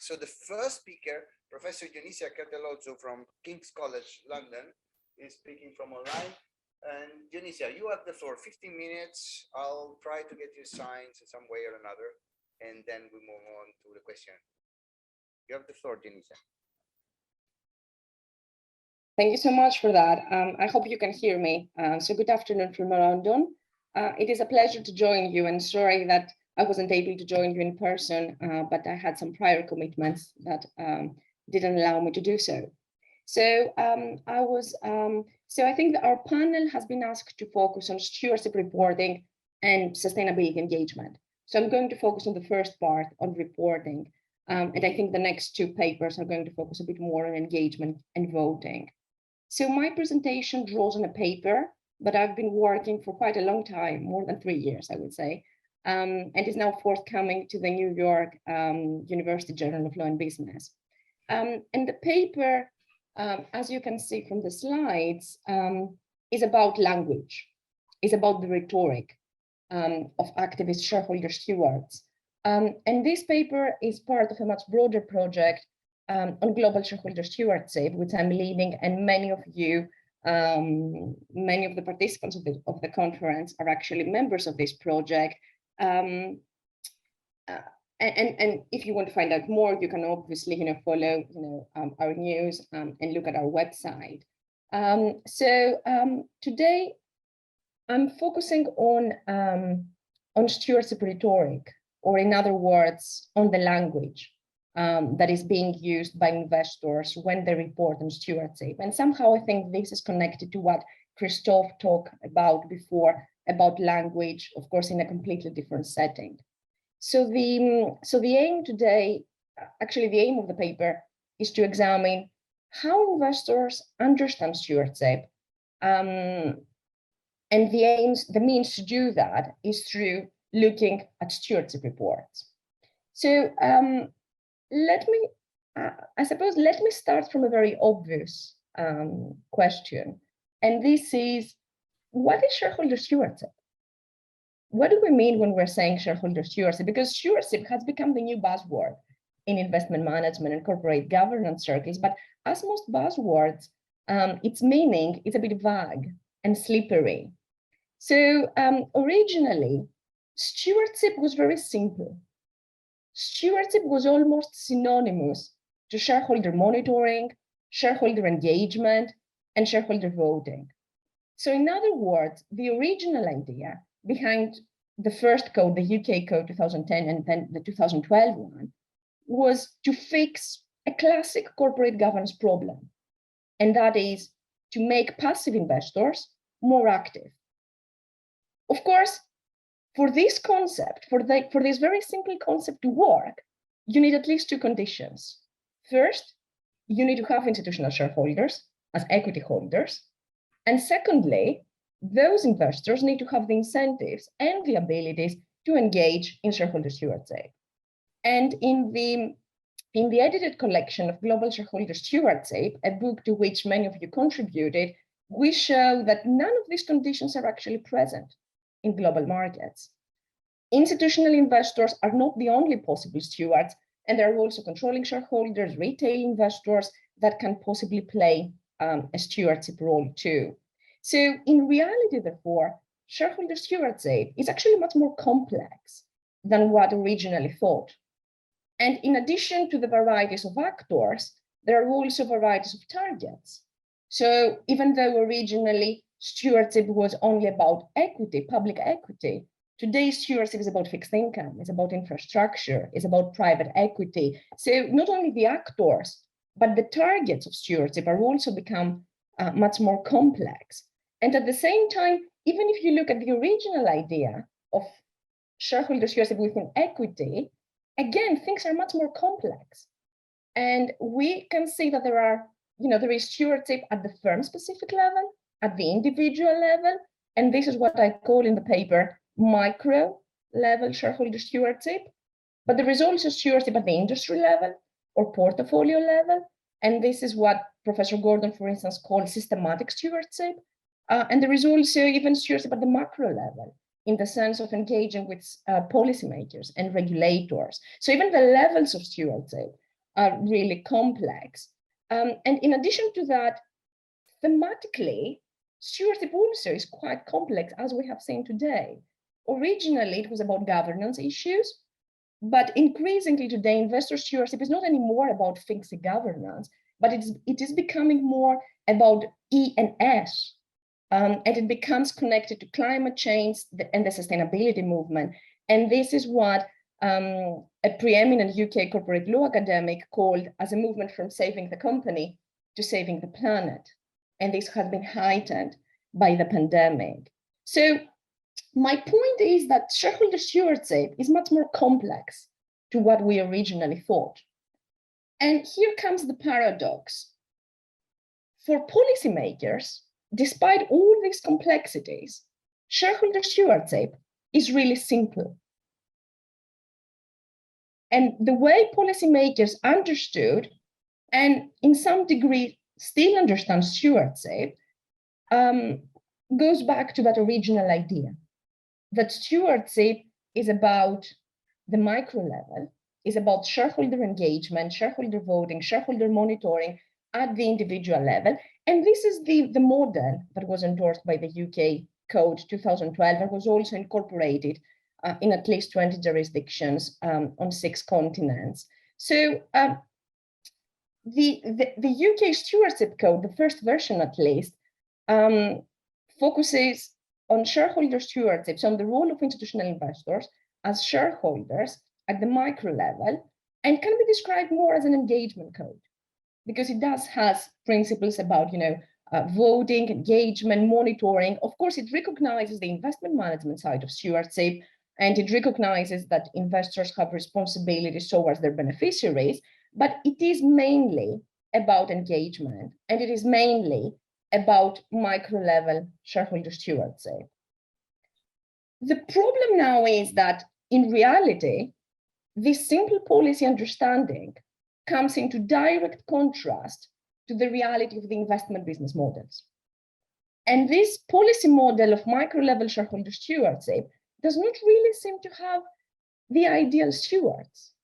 So the first speaker, Professor Dionysia Katelouzou from King's College London, is speaking from online. And Junicia, you have the floor, 15 minutes. I'll try to get you signs in some way or another, and then we move on to the question. You have the floor, Junicia. Thank you so much for that. I hope you can hear me. So good afternoon from London. It is a pleasure to join you, and sorry that I wasn't able to join you in person, but I had some prior commitments that didn't allow me to do so. So I think that our panel has been asked to focus on stewardship reporting and sustainability engagement. So I'm going to focus on the first part on reporting. And I think the next two papers are going to focus a bit more on engagement and voting. So my presentation draws on a paper that I've been working for quite a long time, more than 3 years, I would say, and is now forthcoming to the New York University Journal of Law and Business. And the paper, as you can see from the slides, is about language, is about the rhetoric of activist shareholder stewards. And this paper is part of a much broader project on global shareholder stewardship, which I'm leading, and many of you, many of the participants of the conference are actually members of this project. And if you want to find out more, you can obviously, follow, our news and look at our website. Today, I'm focusing on stewardship rhetoric, or in other words, on the language that is being used by investors when they report on stewardship. And somehow I think this is connected to what Christophe talked about before, about language, of course, in a completely different setting. So the aim today, actually the aim of the paper, is to examine how investors understand stewardship. And the means to do that is through looking at stewardship reports. So let me start from a very obvious question. And this is, what is shareholder stewardship? What do we mean when we're saying shareholder stewardship? Because stewardship has become the new buzzword in investment management and corporate governance circles. But as most buzzwords, its meaning is a bit vague and slippery. So originally, stewardship was very simple. Stewardship was almost synonymous to shareholder monitoring, shareholder engagement, and shareholder voting. So in other words, the original idea behind the first code, the UK Code 2010, and then the 2012 one, was to fix a classic corporate governance problem. And that is to make passive investors more active. Of course, for this concept, for this very simple concept to work, you need at least two conditions. First, you need to have institutional shareholders as equity holders. And secondly, those investors need to have the incentives and the abilities to engage in shareholder stewardship. And in the edited collection of Global Shareholder Stewardship, a book to which many of you contributed, we show that none of these conditions are actually present in global markets. Institutional investors are not the only possible stewards, and there are also controlling shareholders, retail investors that can possibly play a stewardship role too. So in reality, therefore, shareholder stewardship is actually much more complex than what originally thought. And in addition to the varieties of actors, there are also varieties of targets. So even though originally stewardship was only about equity, public equity, today's stewardship is about fixed income, it's about infrastructure, it's about private equity. So not only the actors, but the targets of stewardship are also become much more complex. And at the same time, even if you look at the original idea of shareholder stewardship within equity, again, things are much more complex. And we can see that there is stewardship at the firm-specific level, at the individual level, and this is what I call in the paper micro-level shareholder stewardship. But there is also stewardship at the industry level or portfolio level, and this is what Professor Gordon, for instance, calls systematic stewardship. And there is also even stewardship at the macro level, in the sense of engaging with policymakers and regulators. So even the levels of stewardship are really complex. And in addition to that, thematically, stewardship also is quite complex, as we have seen today. Originally, it was about governance issues, but increasingly today, investor stewardship is not anymore about fixing governance, but it is becoming more about E and S. And it becomes connected to climate change and the sustainability movement. And this is what a preeminent UK corporate law academic called as a movement from saving the company to saving the planet. And this has been heightened by the pandemic. So my point is that shareholder stewardship is much more complex to what we originally thought. And here comes the paradox. For policymakers, despite all these complexities, shareholder stewardship is really simple. And the way policymakers understood, and in some degree still understand stewardship, goes back to that original idea, that stewardship is about the micro level, is about shareholder engagement, shareholder voting, shareholder monitoring at the individual level. And this is the model that was endorsed by the UK Code 2012 and was also incorporated in at least 20 jurisdictions on 6 continents. So the UK Stewardship Code, the first version at least, focuses on shareholder stewardship, so on the role of institutional investors as shareholders at the micro level, and can be described more as an engagement code, because it does has principles about, voting, engagement, monitoring. Of course, it recognizes the investment management side of stewardship, and it recognizes that investors have responsibilities towards their beneficiaries, but it is mainly about engagement, and it is mainly about micro-level shareholder stewardship. The problem now is that in reality, this simple policy understanding comes into direct contrast to the reality of the investment business models. And this policy model of micro-level shareholder stewardship does not really seem to have the ideal stewards.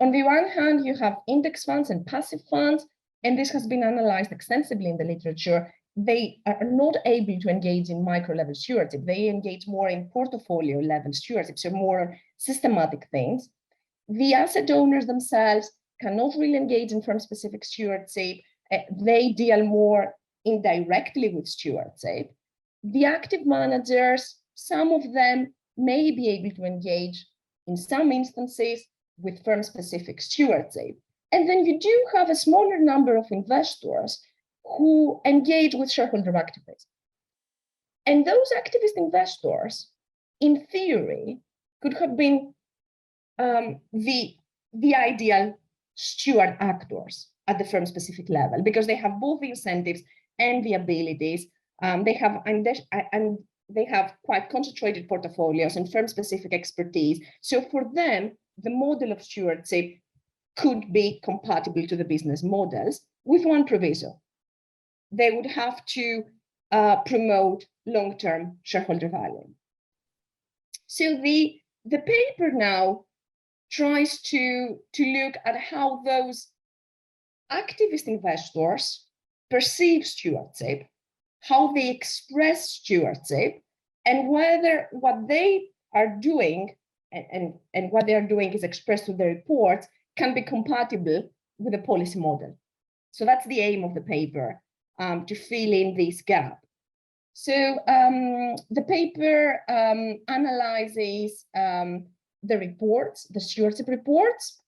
On the one hand, you have index funds and passive funds, and this has been analyzed extensively in the literature. They are not able to engage in micro-level stewardship. They engage more in portfolio-level stewardship, so more on systematic things. The asset owners themselves cannot really engage in firm-specific stewardship. They deal more indirectly with stewardship. The active managers, some of them may be able to engage in some instances with firm-specific stewardship. And then you do have a smaller number of investors who engage with shareholder activism. And those activist investors, in theory, could have been the ideal steward actors at the firm-specific level, because they have both the incentives and the abilities. They have quite concentrated portfolios and firm-specific expertise. So for them, the model of stewardship could be compatible to the business models with one proviso. They would have to promote long-term shareholder value. So the paper now tries to look at how those activist investors perceive stewardship, how they express stewardship, and whether what they are doing and what they are doing is expressed through the reports can be compatible with the policy model. So that's the aim of the paper, to fill in this gap. So the paper analyzes the reports, the stewardship reports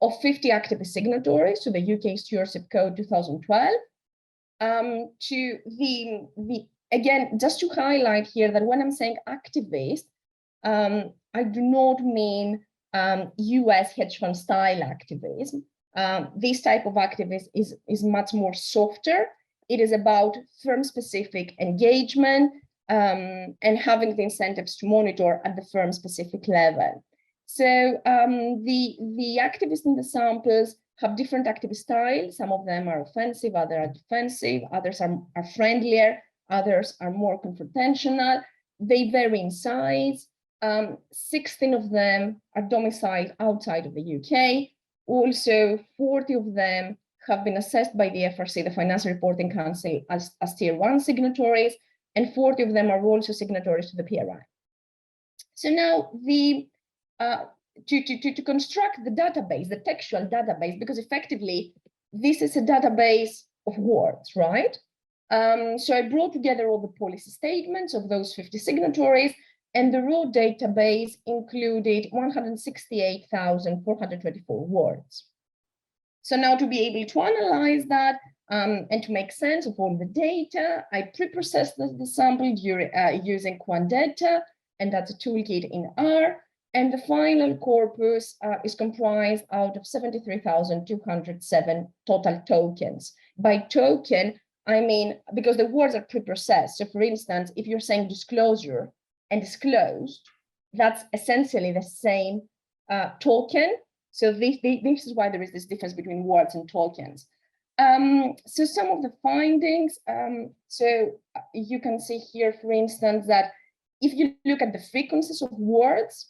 of 50 activist signatories to the UK Stewardship Code 2012. Again, just to highlight here that when I'm saying activist, I do not mean US hedge fund style activism. This type of activism is much more softer. It is about firm-specific engagement and having the incentives to monitor at the firm-specific level. So the activists in the samples have different activist styles. Some of them are offensive, others are defensive, others are friendlier, others are more confrontational. They vary in size. 16 of them are domiciled outside of the UK. Also, 40 of them have been assessed by the FRC, the Financial Reporting Council, as Tier 1 signatories, and 40 of them are also signatories to the PRI. So now to construct the database, the textual database, because effectively this is a database of words, right? So I brought together all the policy statements of those 50 signatories, and the raw database included 168,424 words. So now to be able to analyze that and to make sense of all the data, I pre-processed the sample using Quantdata, and that's a toolkit in R. And the final corpus is comprised out of 73,207 total tokens. By token, I mean, because the words are pre-processed. So for instance, if you're saying disclosure and disclosed, that's essentially the same token. So this is why there is this difference between words and tokens. So some of the findings, so you can see here, for instance, that if you look at the frequencies of words,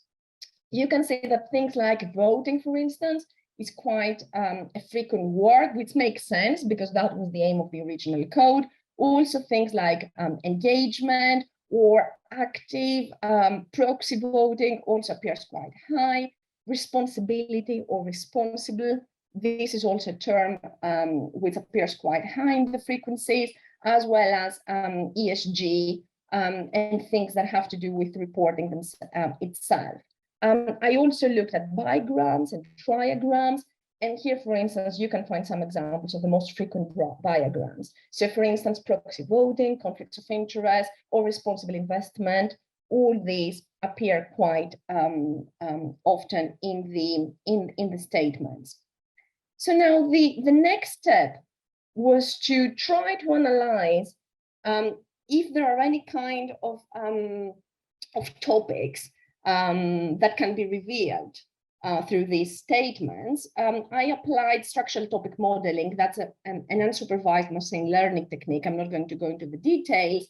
you can see that things like voting, for instance, is quite a frequent word, which makes sense because that was the aim of the original code. Also things like engagement or active proxy voting also appears quite high. Responsibility or responsible, this is also a term which appears quite high in the frequencies, as well as ESG and things that have to do with reporting itself. I also looked at bigrams and trigrams, and here, for instance, you can find some examples of the most frequent bigrams. So, for instance, proxy voting, conflicts of interest, or responsible investment. All these appear quite often in the statements. So now the next step was to try to analyze if there are any kind of topics that can be revealed through these statements. I applied structural topic modeling. That's an unsupervised machine learning technique. I'm not going to go into the details.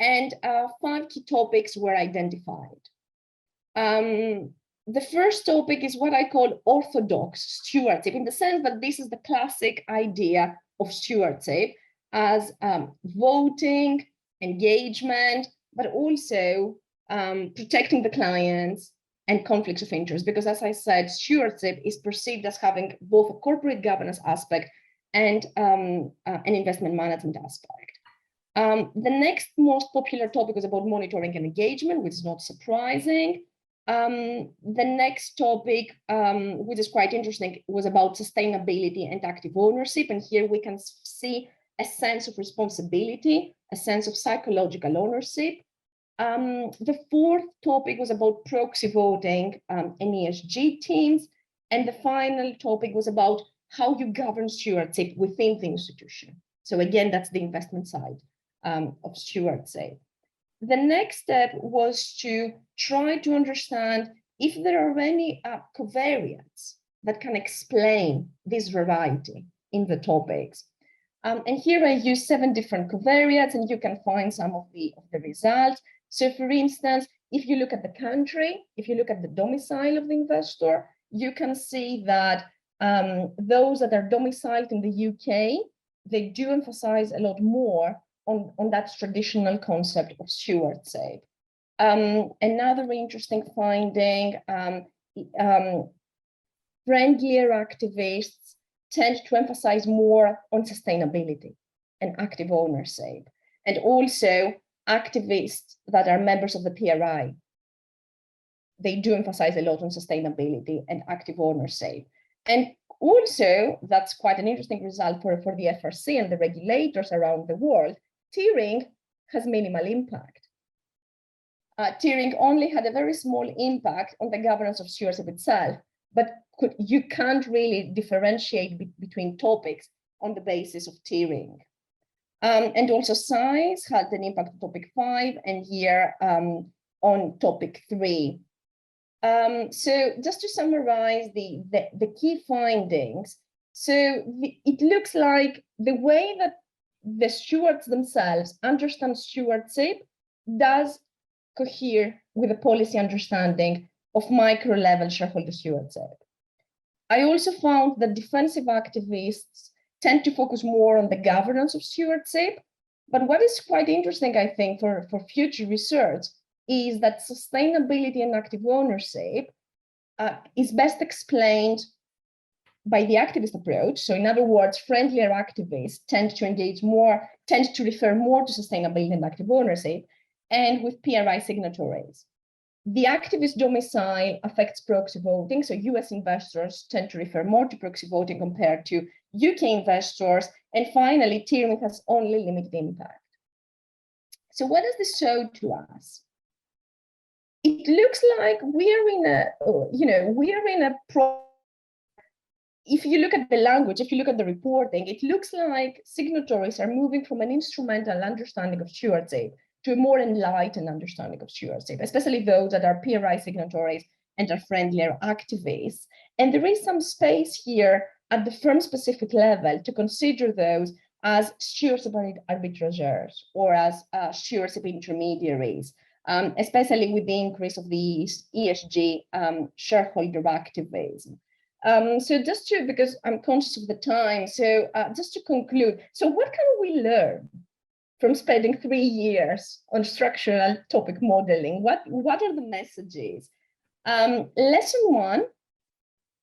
And 5 key topics were identified. The first topic is what I call orthodox stewardship, in the sense that this is the classic idea of stewardship as voting, engagement, but also protecting the clients and conflicts of interest. Because as I said, stewardship is perceived as having both a corporate governance aspect and an investment management aspect. The next most popular topic was about monitoring and engagement, which is not surprising. The next topic, which is quite interesting, was about sustainability and active ownership. And here we can see a sense of responsibility, a sense of psychological ownership. The fourth topic was about proxy voting and ESG teams. And the final topic was about how you govern stewardship within the institution. So again, that's the investment side of stewardship. The next step was to try to understand if there are any covariates that can explain this variety in the topics. And here I use 7 different covariates, and you can find some of the results. So for instance, if you look at the country, if you look at the domicile of the investor, you can see that those that are domiciled in the UK, they do emphasize a lot more on that traditional concept of stewardship. Another interesting finding, friendlier activists tend to emphasize more on sustainability and active ownership. And also activists that are members of the PRI, they do emphasize a lot on sustainability and active ownership. And also, that's quite an interesting result for the FRC and the regulators around the world. Tiering has minimal impact. Tiering only had a very small impact on the governance of stewardship itself, but you can't really differentiate between topics on the basis of tiering. And also size had an impact on topic 5, and here on topic 3. So just to summarize the key findings, so it looks like the way that the stewards themselves understand stewardship does cohere with a policy understanding of micro-level shareholder stewardship. I also found that defensive activists tend to focus more on the governance of stewardship. But what is quite interesting, I think, for future research is that sustainability and active ownership is best explained by the activist approach. So in other words, friendlier activists tend to refer more to sustainability and active ownership, and with PRI signatories. The activist domicile affects proxy voting. So US investors tend to refer more to proxy voting compared to UK investors. And finally, tiering has only limited impact. So what does this show to us? It looks like we're in a if you look at the language, if you look at the reporting, it looks like signatories are moving from an instrumental understanding of stewardship to a more enlightened understanding of stewardship, especially those that are PRI signatories and are friendlier activists. And there is some space here at the firm-specific level to consider those as stewardship arbitrageurs or as stewardship intermediaries, especially with the increase of the ESG shareholder activism. So because I'm conscious of the time, so just to conclude, so what can we learn from spending 3 years on structural topic modeling? What are the messages? Lesson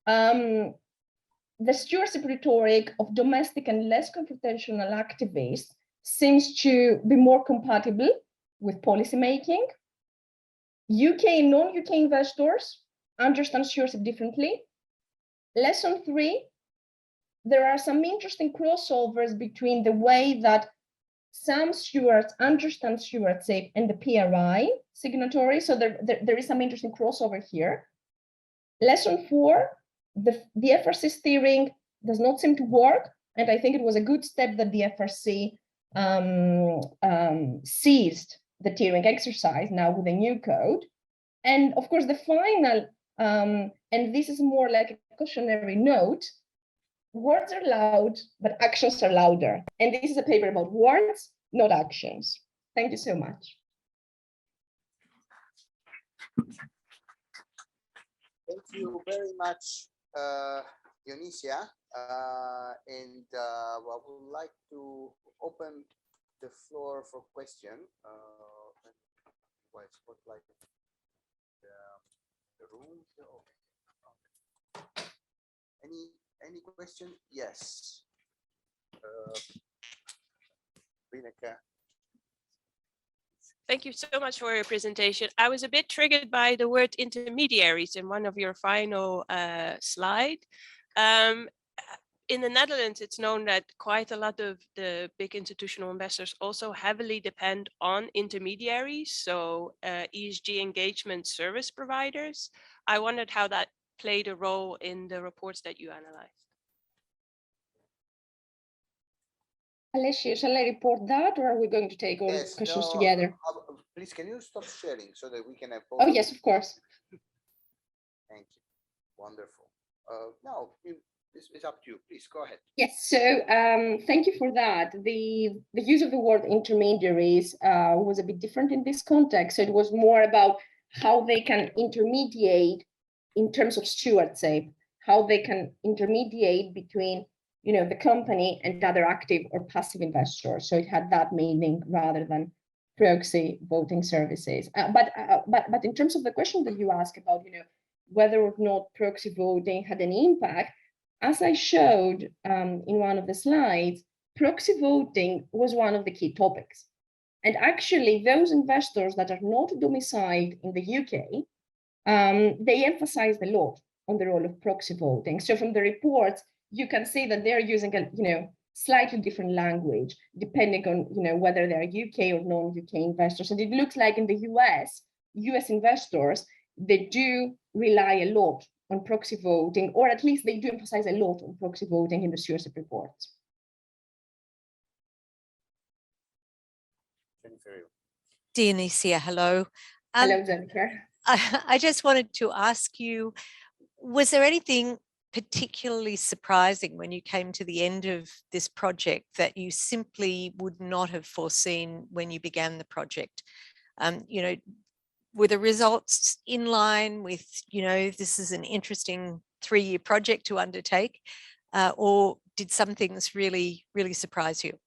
1, the stewardship rhetoric of domestic and less confrontational activists seems to be more compatible with policymaking. UK and non-UK investors understand stewardship differently. Lesson 3, there are some interesting crossovers between the way that some stewards understand stewardship and the PRI signatory. So there is some interesting crossover here. Lesson 4, the FRC steering does not seem to work. And I think it was a good step that the FRC seized the tiering exercise now with a new code. And of course, the final, and this is more like a cautionary note, words are loud, but actions are louder. And this is a paper about words, not actions. Thank you so much. Thank you very much, Dionysia. And I would like to open the floor for question. While spotlight the room. Okay. Any question? Yes. Rineke. Thank you so much for your presentation. I was a bit triggered by the word intermediaries in one of your final slide. In the Netherlands, it's known that quite a lot of the big institutional investors also heavily depend on intermediaries, so ESG engagement service providers. I wondered how that played a role in the reports that you analyzed. Alessio, shall I report that, or are we going to take all questions together? Please, can you stop sharing so that we can have both? Oh, yes, of course. Thank you. Wonderful. Now, it's up to you. Please go ahead. Yes, so thank you for that. The use of the word intermediaries was a bit different in this context. So it was more about how they can intermediate in terms of stewardship, how they can intermediate between the company and other active or passive investors. So it had that meaning rather than proxy voting services. But in terms of the question that you asked about, whether or not proxy voting had any impact, as I showed in one of the slides, proxy voting was one of the key topics. And actually, those investors that are not domiciled in the UK, they emphasized a lot on the role of proxy voting. So from the reports, you can see that they're using a slightly different language, depending on whether they're UK or non-UK investors. And it looks like in the US investors, they do rely a lot on proxy voting, or at least they do emphasize a lot on proxy voting in the stewardship reports. Dionysia, hello. Hello, Jennifer. I just wanted to ask you, was there anything particularly surprising when you came to the end of this project that you simply would not have foreseen when you began the project? Were the results in line with, this is an interesting 3-year project to undertake, or did some things really, really surprise you?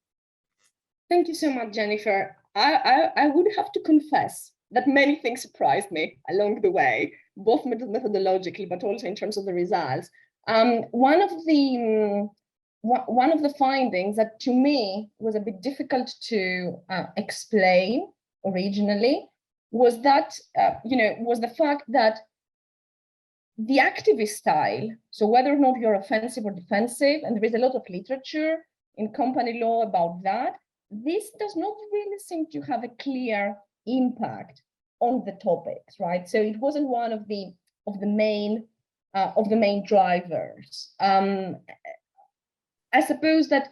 Thank you so much, Jennifer. I would have to confess that many things surprised me along the way, both methodologically, but also in terms of the results. One of the findings that to me was a bit difficult to explain originally was that, was the fact that the activist style, so whether or not you're offensive or defensive, and there is a lot of literature in company law about that, this does not really seem to have a clear impact on the topics, right? So it wasn't one of the main drivers. I suppose that,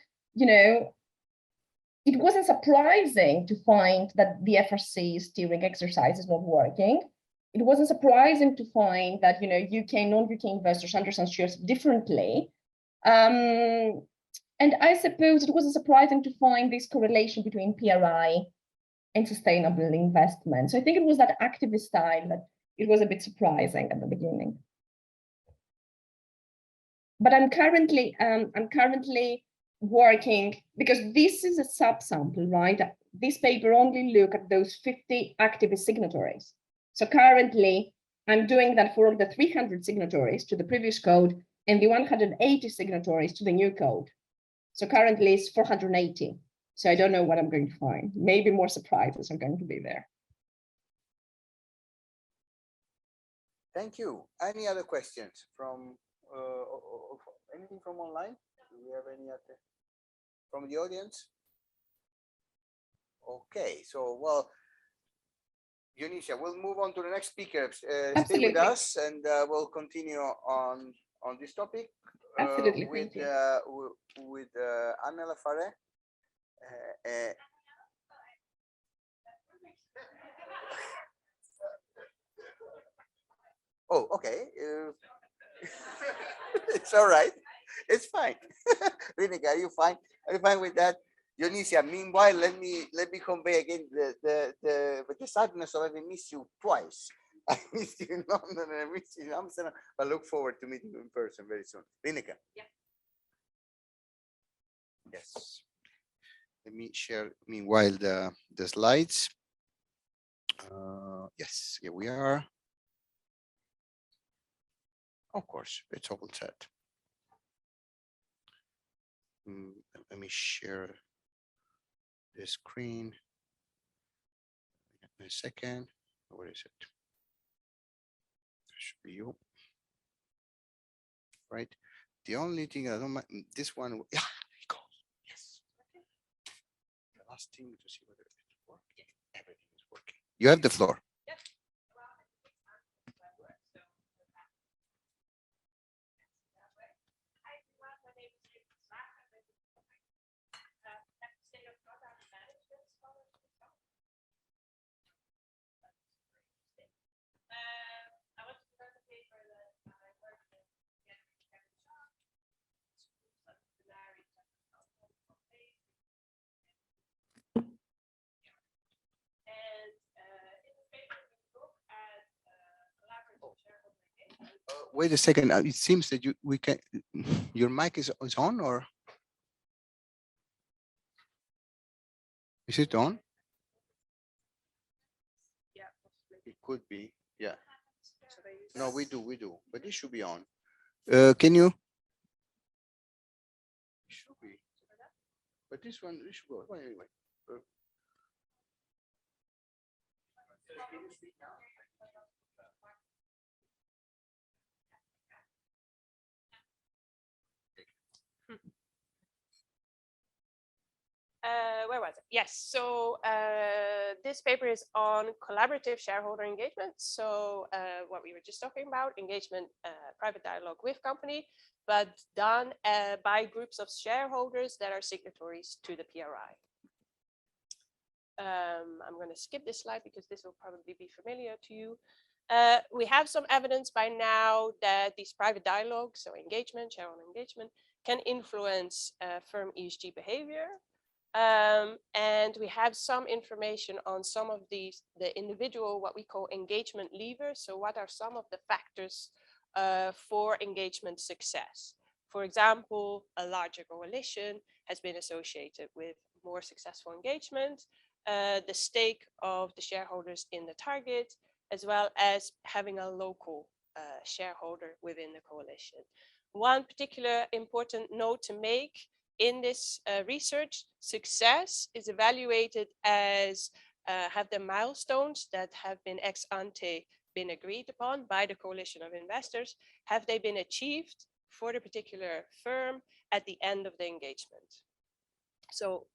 it wasn't surprising to find that the FRC steering exercise is not working. It wasn't surprising to find that, UK, non-UK investors understand shares differently. And I suppose it wasn't surprising to find this correlation between PRI and sustainable investment. So I think it was that activist style that it was a bit surprising at the beginning. But I'm currently working, because this is a subsample, right? This paper only look at those 50 activist signatories. So currently, I'm doing that for the 300 signatories to the previous code and the 180 signatories to the new code. So currently it's 480. So I don't know what I'm going to find. Maybe more surprises are going to be there. Thank you. Any other questions from anything from online? Do we have any other from the audience? Okay, so well, Junicia, we'll move on to the next speaker. Stay with us, and we'll continue on this topic. Absolutely. With Anna Lafarre. Oh, okay. It's all right. It's fine. Rinika, are you fine? Are you fine with that? Dionysia, meanwhile, let me convey again the sadness of having missed you twice. I missed you in London and I missed you in Amsterdam, but look forward to meeting you in person very soon. Rinika. Yeah. Yes. Let me share meanwhile the slides. Yes, here we are. Of course, it's all set. Let me share the screen in a second. Where is it? Should be you, right? The only thing I don't mind, this one, yeah, there it goes. Yes. The last thing to see whether it works. Yeah, everything is working. You have the floor. Wait a second. It seems that we can. Your mic is on, or is it on? Yeah, it could be. Yeah. No, we do, but it should be on. Can you? It should be. But this one, it should go. Well, anyway. Can you speak now? Where was it? Yes, so this paper is on collaborative shareholder engagement. So what we were just talking about, engagement, private dialogue with company, but done by groups of shareholders that are signatories to the PRI. I'm going to skip this slide because this will probably be familiar to you. We have some evidence by now that these private dialogues, so engagement, shareholder engagement, can influence firm ESG behavior. And we have some information on some of the individual, what we call engagement levers. So what are some of the factors for engagement success. For example, a larger coalition has been associated with more successful engagement, the stake of the shareholders in the target, as well as having a local shareholder within the coalition. One particular important note to make in this research, success is evaluated as have the milestones that have been ex ante been agreed upon by the coalition of investors, have they been achieved for the particular firm at the end of the engagement? So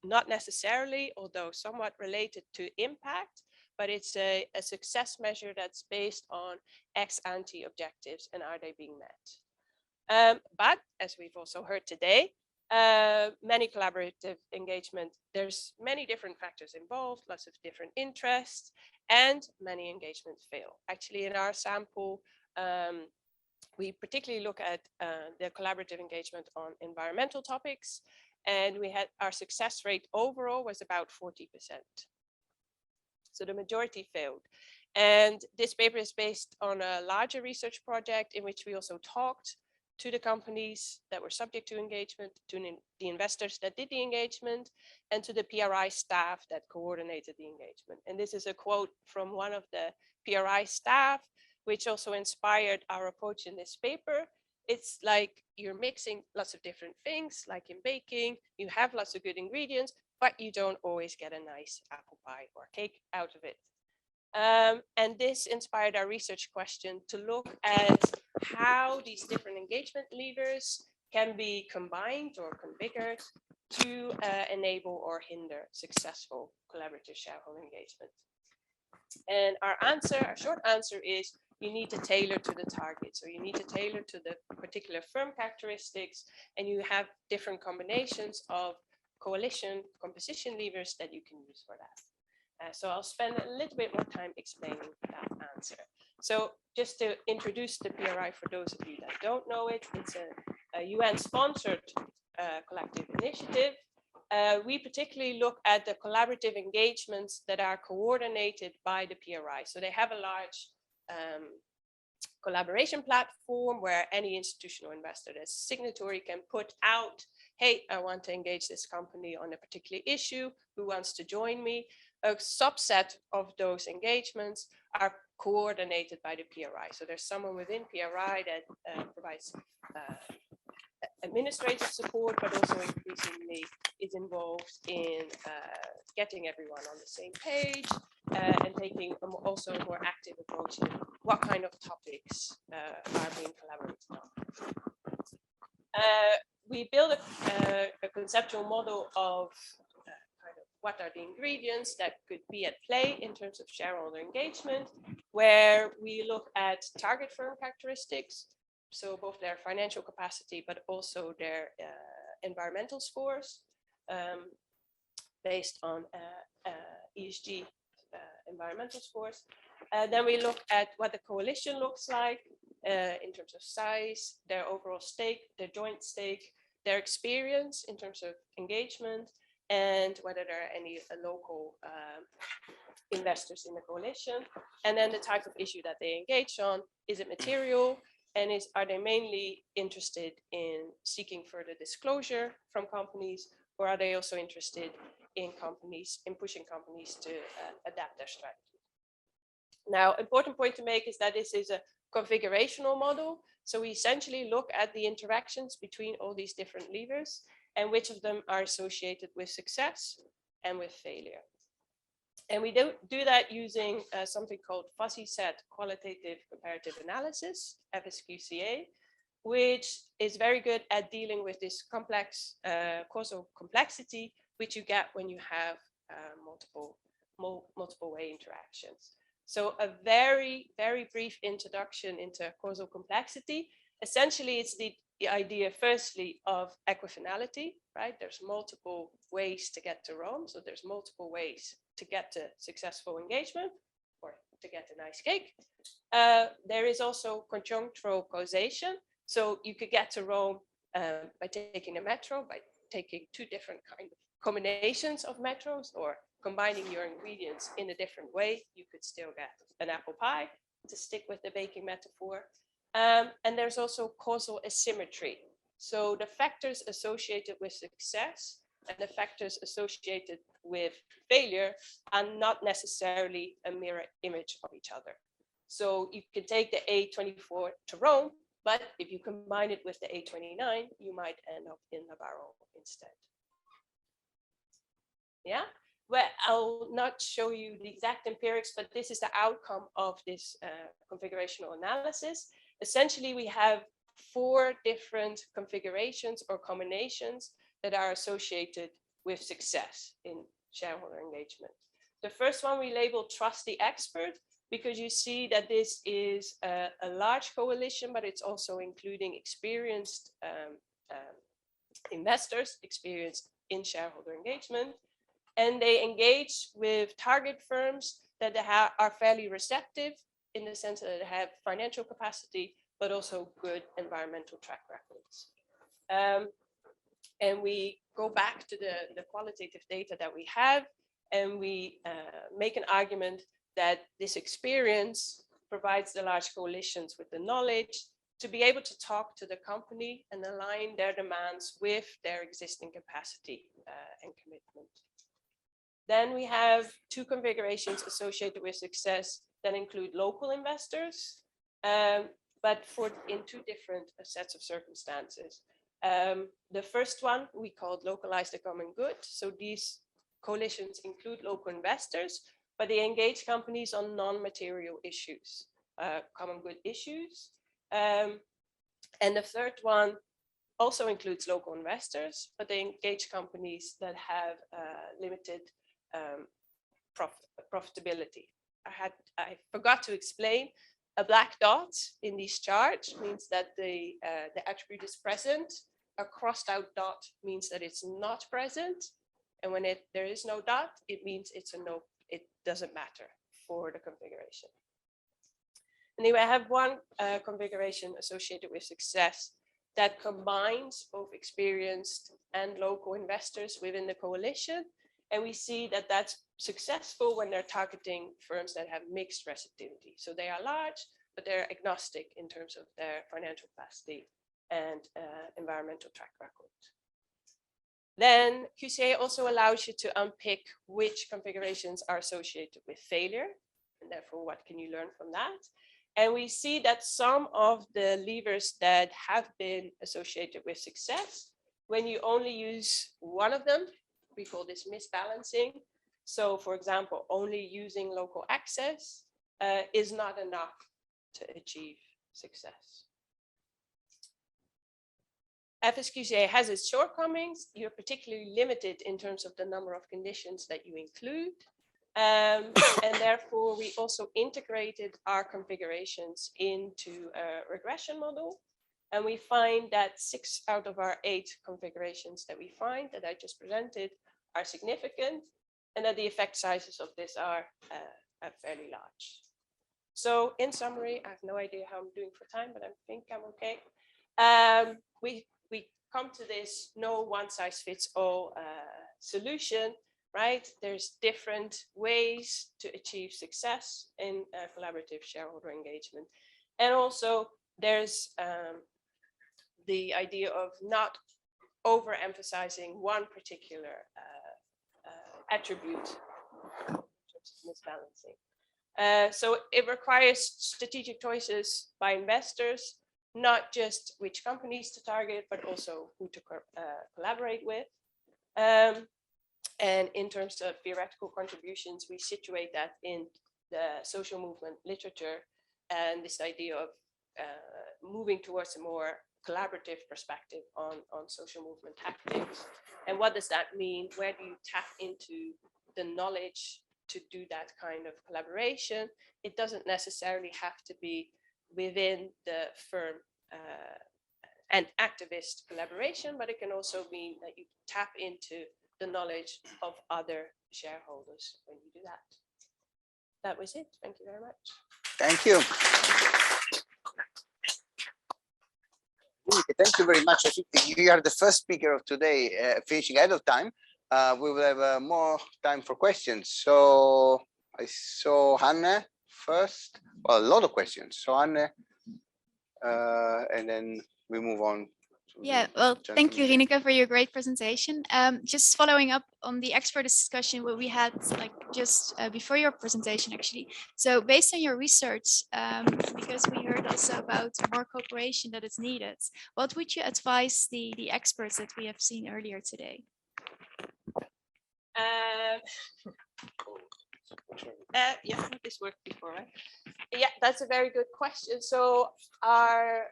not necessarily, although somewhat related to impact, but it's a success measure that's based on ex ante objectives and are they being met? But as we've also heard today, many collaborative engagement, there's many different factors involved, lots of different interests, and many engagements fail. Actually, in our sample, we particularly look at the collaborative engagement on environmental topics, and we had our success rate overall was about 40%. So the majority failed. And this paper is based on a larger research project in which we also talked to the companies that were subject to engagement, to the investors that did the engagement, and to the PRI staff that coordinated the engagement. And this is a quote from one of the PRI staff, which also inspired our approach in this paper. It's like you're mixing lots of different things, like in baking, you have lots of good ingredients, but you don't always get a nice apple pie or cake out of it. And this inspired our research question to look at how these different engagement levers can be combined or configured to enable or hinder successful collaborative shareholder engagement. And our short answer is you need to tailor to the target. So you need to tailor to the particular firm characteristics, and you have different combinations of coalition composition levers that you can use for that. So I'll spend a little bit more time explaining that answer. So just to introduce the PRI for those of you that don't know it, it's a UN-sponsored collective initiative. We particularly look at the collaborative engagements that are coordinated by the PRI. So they have a large collaboration platform where any institutional investor that's signatory can put out, hey, I want to engage this company on a particular issue, who wants to join me? A subset of those engagements are coordinated by the PRI. So there's someone within PRI that provides administrative support, but also increasingly is involved in getting everyone on the same page and taking also a more active approach in what kind of topics are being collaborated on. We build a conceptual model of what are the ingredients that could be at play in terms of shareholder engagement, where we look at target firm characteristics, so both their financial capacity, but also their environmental scores based on ESG environmental scores. Then we look at what the coalition looks like in terms of size, their overall stake, their joint stake, their experience in terms of engagement, and whether there are any local investors in the coalition, and then the type of issue that they engage on. Is it material, and are they mainly interested in seeking further disclosure from companies, or are they also interested in pushing companies to adapt their strategy? Now, important point to make is that this is a configurational model. So we essentially look at the interactions between all these different levers and which of them are associated with success and with failure. And we do that using something called fuzzy set qualitative comparative analysis, FSQCA, which is very good at dealing with this complex causal complexity, which you get when you have multiple way interactions. So a very, very brief introduction into causal complexity. Essentially, it's the idea, firstly, of equifinality, right? There's multiple ways to get to Rome. So there's multiple ways to get to successful engagement or to get a nice cake. There is also conjunctural causation. So you could get to Rome by taking a metro, by taking two different kind of combinations of metros, or combining your ingredients in a different way. You could still get an apple pie, to stick with the baking metaphor. And there's also causal asymmetry. So the factors associated with success and the factors associated with failure are not necessarily a mirror image of each other. So you can take the A24 to Rome, but if you combine it with the A29, you might end up in Lafarre instead. Yeah, well, I'll not show you the exact empirics, but this is the outcome of this configurational analysis. Essentially, we have 4 different configurations or combinations that are associated with success in shareholder engagement. The first one we label trust the expert, because you see that this is a large coalition, but it's also including experienced investors, experienced in shareholder engagement. And they engage with target firms that are fairly receptive in the sense that they have financial capacity, but also good environmental track records. And we go back to the qualitative data that we have, and we make an argument that this experience provides the large coalitions with the knowledge to be able to talk to the company and align their demands with their existing capacity and commitment. Then we have 2 configurations associated with success that include local investors, but in 2 different sets of circumstances. The first one we called localized the common good. So these coalitions include local investors, but they engage companies on non-material issues, common good issues. And the third one also includes local investors, but they engage companies that have limited profitability. I forgot to explain, a black dot in this chart means that the attribute is present. A crossed out dot means that it's not present. And when there is no dot, it means it's a no, it doesn't matter for the configuration. Anyway, I have one configuration associated with success that combines both experienced and local investors within the coalition. And we see that that's successful when they're targeting firms that have mixed receptivity. So they are large, but they're agnostic in terms of their financial capacity and environmental track record. Then QCA also allows you to unpick which configurations are associated with failure, and therefore what can you learn from that? And we see that some of the levers that have been associated with success, when you only use one of them, we call this misbalancing. So for example, only using local access is not enough to achieve success. FSQCA has its shortcomings. You're particularly limited in terms of the number of conditions that you include. And therefore, we also integrated our configurations into a regression model. And we find that 6 out of our 8 configurations that we find that I just presented are significant, and that the effect sizes of this are fairly large. So in summary, I have no idea how I'm doing for time, but I think I'm okay. We come to this no one size fits all solution, right? There's different ways to achieve success in collaborative shareholder engagement. And also there's the idea of not overemphasizing one particular attribute in terms of misbalancing. So it requires strategic choices by investors, not just which companies to target, but also who to collaborate with. And in terms of theoretical contributions, we situate that in the social movement literature and this idea of moving towards a more collaborative perspective on social movement tactics. And what does that mean? Where do you tap into the knowledge to do that kind of collaboration? It doesn't necessarily have to be within the firm and activist collaboration, but it can also mean that you tap into the knowledge of other shareholders when you do that. That was it. Thank you very much. Thank you. Thank you very much. I think you are the first speaker of today, finishing ahead of time. We will have more time for questions. So I saw Hanne first. Well, a lot of questions. So Hanne, and then we move on. to Yeah, the well, thank you, gentleman. Rineke, for your great presentation. Just following up on the expert discussion what we had like just before your presentation, actually. So based on your research, because we heard also about more cooperation that is needed, what would you advise the experts that we have seen earlier today? Yeah, this worked before, right? Yeah, that's a very good question. So our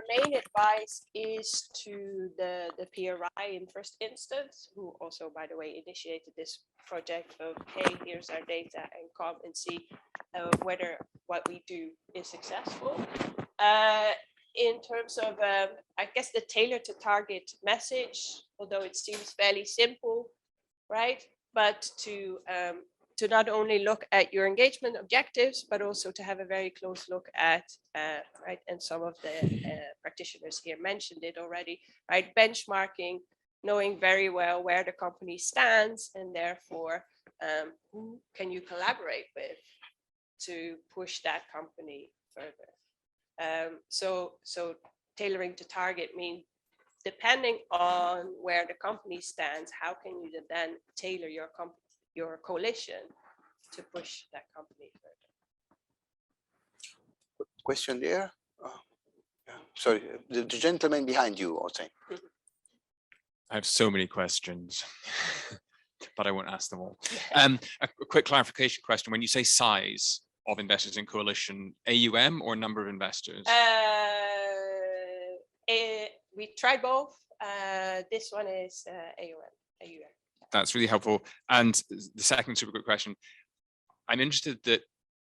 main advice is to the PRI in first instance, who also, by the way, initiated this project of, hey, here's our data and come and see whether what we do is successful. In terms of, I guess, the tailor to target message, although it seems fairly simple, right? But to not only look at your engagement objectives, but also to have a very close look at, right, and some of the practitioners here mentioned it already, right, benchmarking, knowing very well where the company stands, and therefore who can you collaborate with to push that company further. So tailoring to target means depending on where the company stands, how can you then tailor your coalition to push that company further? Question there. Yeah. Sorry, the gentleman behind you, Otain. I have so many questions, but I won't ask them all. A quick clarification question. When you say size of investors in coalition, AUM or number of investors? We tried both. This one is AUM. That's really helpful. And the second super quick question, I'm interested that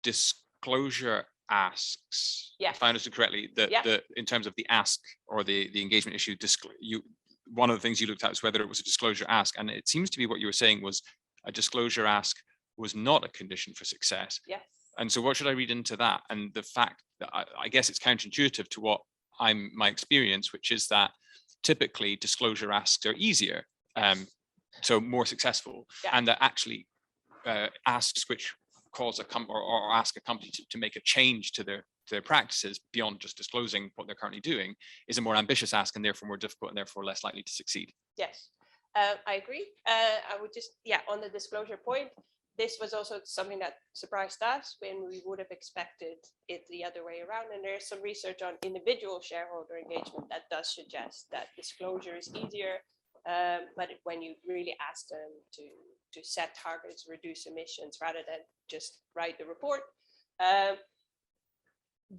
disclosure asks, Yes. if I understood correctly, that in terms of the ask or the engagement issue, one of the things you looked at was whether it was a disclosure ask. And it seems to be what you were saying was a disclosure ask was not a condition for success. Yes. And so what should I read into that? And the fact that I guess it's counterintuitive to what my experience, which is that typically disclosure asks are easier, so more successful, and that actually asks which cause a company or ask a company to make a change to their practices beyond just disclosing what they're currently doing is a more ambitious ask and therefore more difficult and therefore less likely to succeed. Yes, I agree. I would just, on the disclosure point, this was also something that surprised us when we would have expected it the other way around. And there's some research on individual shareholder engagement that does suggest that disclosure is easier. But when you really ask them to set targets, reduce emissions, rather than just write the report,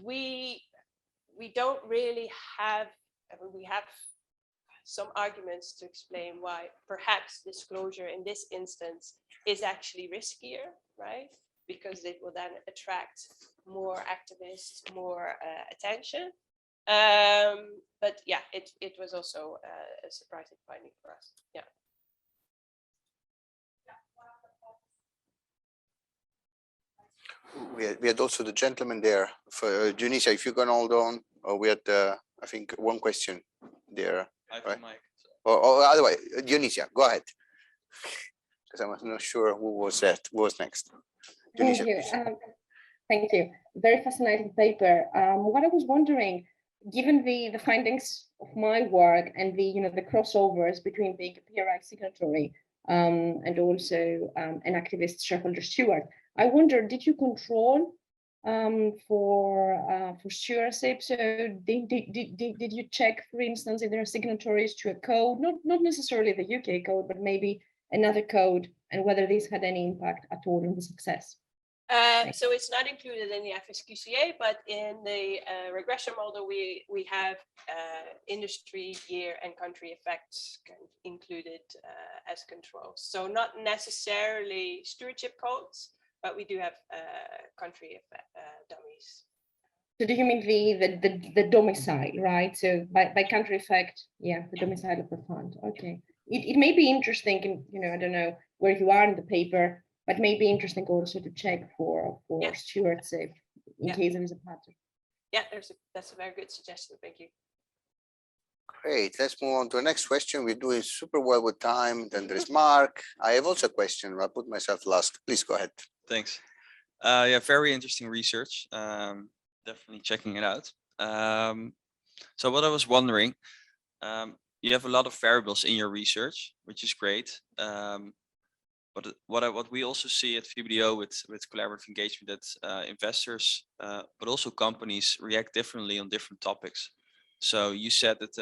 we don't really have, we have some arguments to explain why perhaps disclosure in this instance is actually riskier, right? Because it will then attract more activists, more attention. But it was also a surprising finding for us. Yeah. We had also the gentleman there for Junicia. If you can hold on, we had I think one question there. Right? Or otherwise, Dionysia, go ahead. Because I'm not sure who was that. Who was next? Thank you. Thank you. Very fascinating paper. What I was wondering, given the findings of my work and the crossovers between being a PRI signatory and also an activist shareholder steward, I wonder, did you control for stewardship? So did you check, for instance, if there are signatories to a code, not necessarily the UK code, but maybe another code, and whether this had any impact at all on the success? So it's not included in the FSQCA, but in the regression model, we have industry, year, and country effects included as controls. So not necessarily stewardship codes, but we do have country effect, dummies. So do you mean the domicile, right? So by country effect, the domicile of the fund. Okay. It may be interesting, I don't know where you are in the paper, but may be interesting also to check for stewardship in case there is a pattern. Yeah, that's a very good suggestion. Thank you. Great. Let's move on to the next question. We're doing super well with time. Then there's Mark. I have also a question. I'll put myself last. Please go ahead. Thanks. Yeah, very interesting research. definitely checking it out. So what I was wondering, you have a lot of variables in your research, which is great. But what we also see at VBDO with collaborative engagement, that investors, but also companies react differently on different topics. So you said that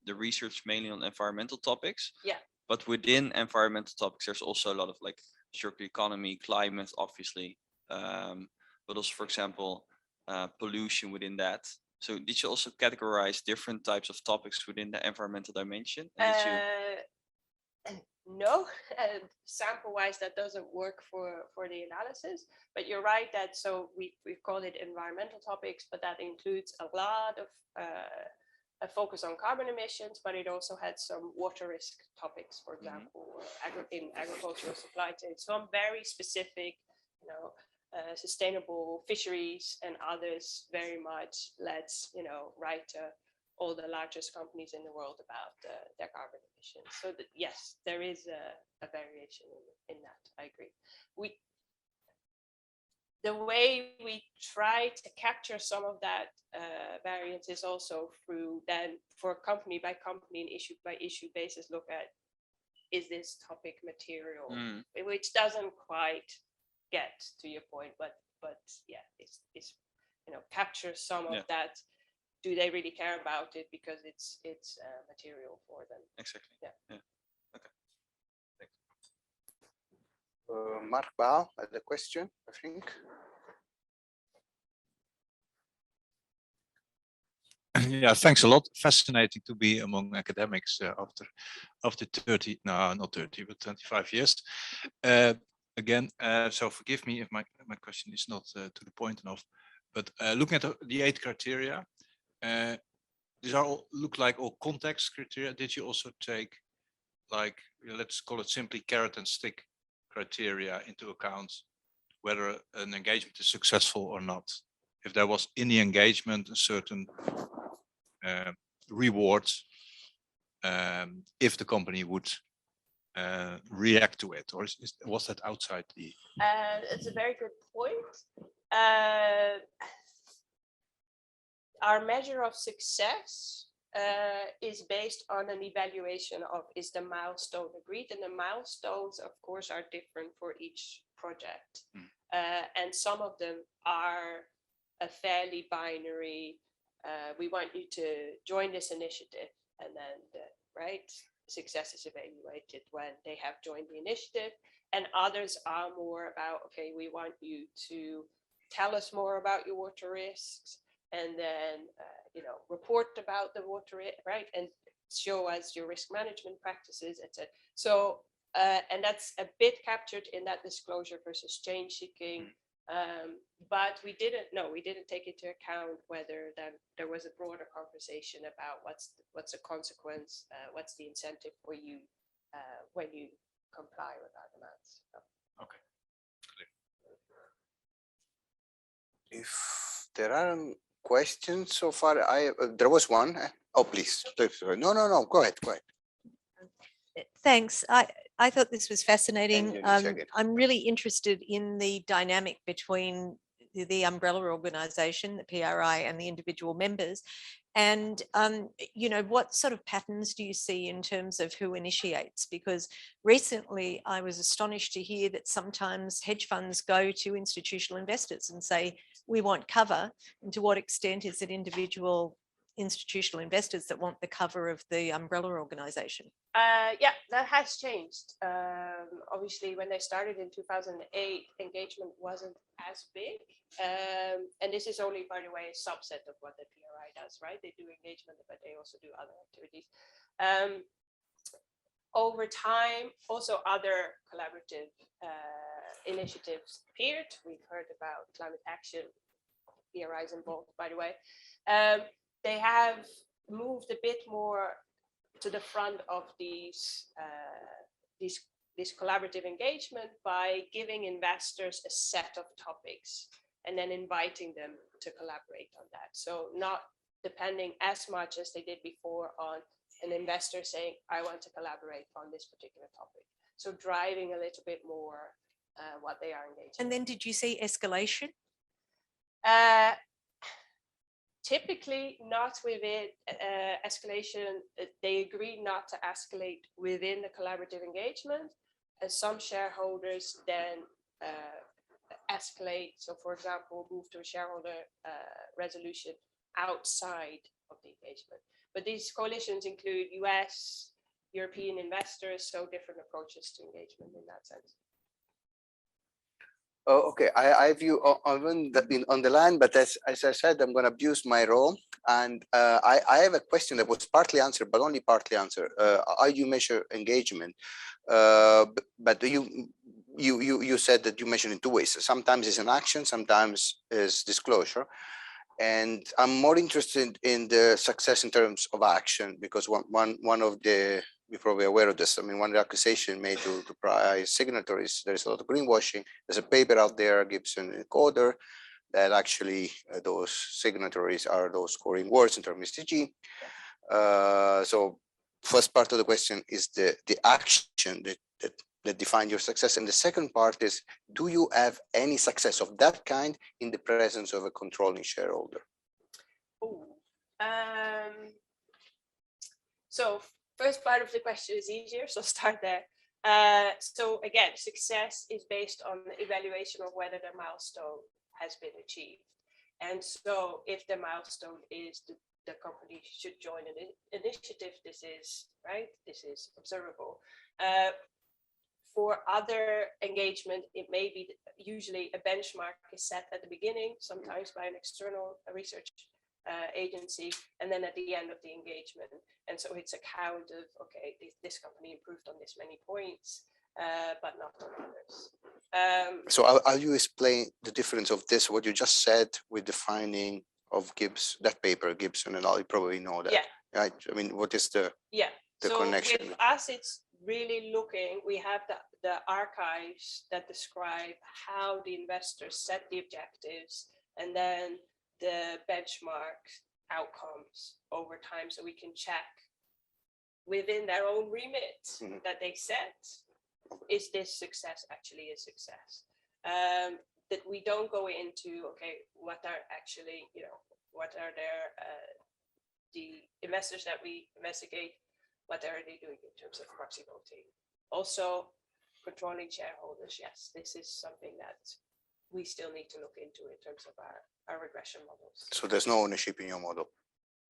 the research mainly on environmental topics. Yeah. But within environmental topics, there's also a lot of like circular economy, climate, obviously, but also, for example, pollution within that. So did you also categorize different types of topics within the environmental dimension? And did you... No, sample-wise, that doesn't work for the analysis. But you're right that so we've called it environmental topics, but that includes a lot of a focus on carbon emissions, but it also had some water risk topics, for example, in agricultural supply chain, some very specific, sustainable fisheries, and others very much let's, write all the largest companies in the world about their carbon emissions. So that, yes, there is a variation in that. I agree. The way we try to capture some of that variance is also through then, for company by company and issue by issue basis, look at, is this topic material, which doesn't quite get to your point, but yeah, it's capture some of that. Do they really care about it because it's material for them? Exactly. Yeah. Okay. Thanks. Mark Bao had a question, I think. Yeah, thanks a lot. Fascinating to be among academics after 30, no, not 30, but 25 years. Again, so forgive me if my question is not to the point enough, but looking at the 8 criteria, these are all look like all context criteria. Did you also take, like, let's call it simply carrot and stick criteria into account, whether an engagement is successful or not? If there was in the engagement a certain reward, if the company would react to it, or was that outside the? It's a very good point. Our measure of success is based on an evaluation of, is the milestone agreed? And the milestones, of course, are different for each project. And some of them are a fairly binary, we want you to join this initiative, and then success is evaluated when they have joined the initiative. And others are more about, okay, we want you to tell us more about your water risks, and then report about the water, right, and show us your risk management practices, etc. So and that's a bit captured in that disclosure versus change seeking. But we didn't take into account whether then there was a broader conversation about what's the consequence, what's the incentive for you when you comply with our demands. So. Okay. If there aren't questions so far, there was one. Oh, please. No. Go ahead. Thanks. I thought this was fascinating. I'm really interested in the dynamic between the umbrella organization, the PRI, and the individual members. And, what sort of patterns do you see in terms of who initiates? Because recently I was astonished to hear that sometimes hedge funds go to institutional investors and say, we want cover. And to what extent is it individual institutional investors that want the cover of the umbrella organization? Yeah, that has changed. Obviously, when they started in 2008, engagement wasn't as big. And this is only, by the way, a subset of what the PRI does, right? They do engagement, but they also do other activities. Over time, also other collaborative initiatives appeared. We've heard about climate action, PRI is involved, by the way. They have moved a bit more to the front of this collaborative engagement by giving investors a set of topics and then inviting them to collaborate on that. So not depending as much as they did before on an investor saying, I want to collaborate on this particular topic. So driving a little bit more what they are engaged in. And then did you see escalation? typically not within escalation. They agree not to escalate within the collaborative engagement, and some shareholders then escalate. So, for example, move to a shareholder resolution outside of the engagement. But these coalitions include US, European investors, so different approaches to engagement in that sense. Oh, okay, I have you on the line, but as I said, I'm going to abuse my role, and I have a question that was partly answered, but only partly answered. How you measure engagement? But you said that you measure in two ways. Sometimes it's an action, sometimes it's disclosure, and I'm more interested in the success in terms of action, because one of the, you're probably aware of this, I mean, one of the accusations made to prize signatories, there's a lot of greenwashing. There's a paper out there, Gibson and Coder, that actually those signatories are those scoring words in terms of ECGI. So first part of the question is the action that define your success. And the second part is, do you have any success of that kind in the presence of a controlling shareholder? So first part of the question is easier, so start there. So again, success is based on the evaluation of whether the milestone has been achieved. And so if the milestone is the company should join an initiative, this is right, this is observable. For other engagement, it may be usually a benchmark is set at the beginning, sometimes by an external research agency, and then at the end of the engagement. And so it's a count of, okay, this company improved on this many points, but not on others. So how you explain the difference of this, what you just said, with the finding of Gibbs, that paper, Gibson and all, you probably know that. Yeah. Right? I mean, what is the So connection? with us, it's really looking, we have the archives that describe how the investors set the objectives, and then the benchmark outcomes over time, so we can check within their own remit that they set, is this success actually a success? That we don't go into, okay, what are actually, what are their the investors that we investigate, what are they doing in terms of proxy voting? Also, controlling shareholders, yes, this is something that we still need to look into in terms of our regression models. So there's no ownership in your model?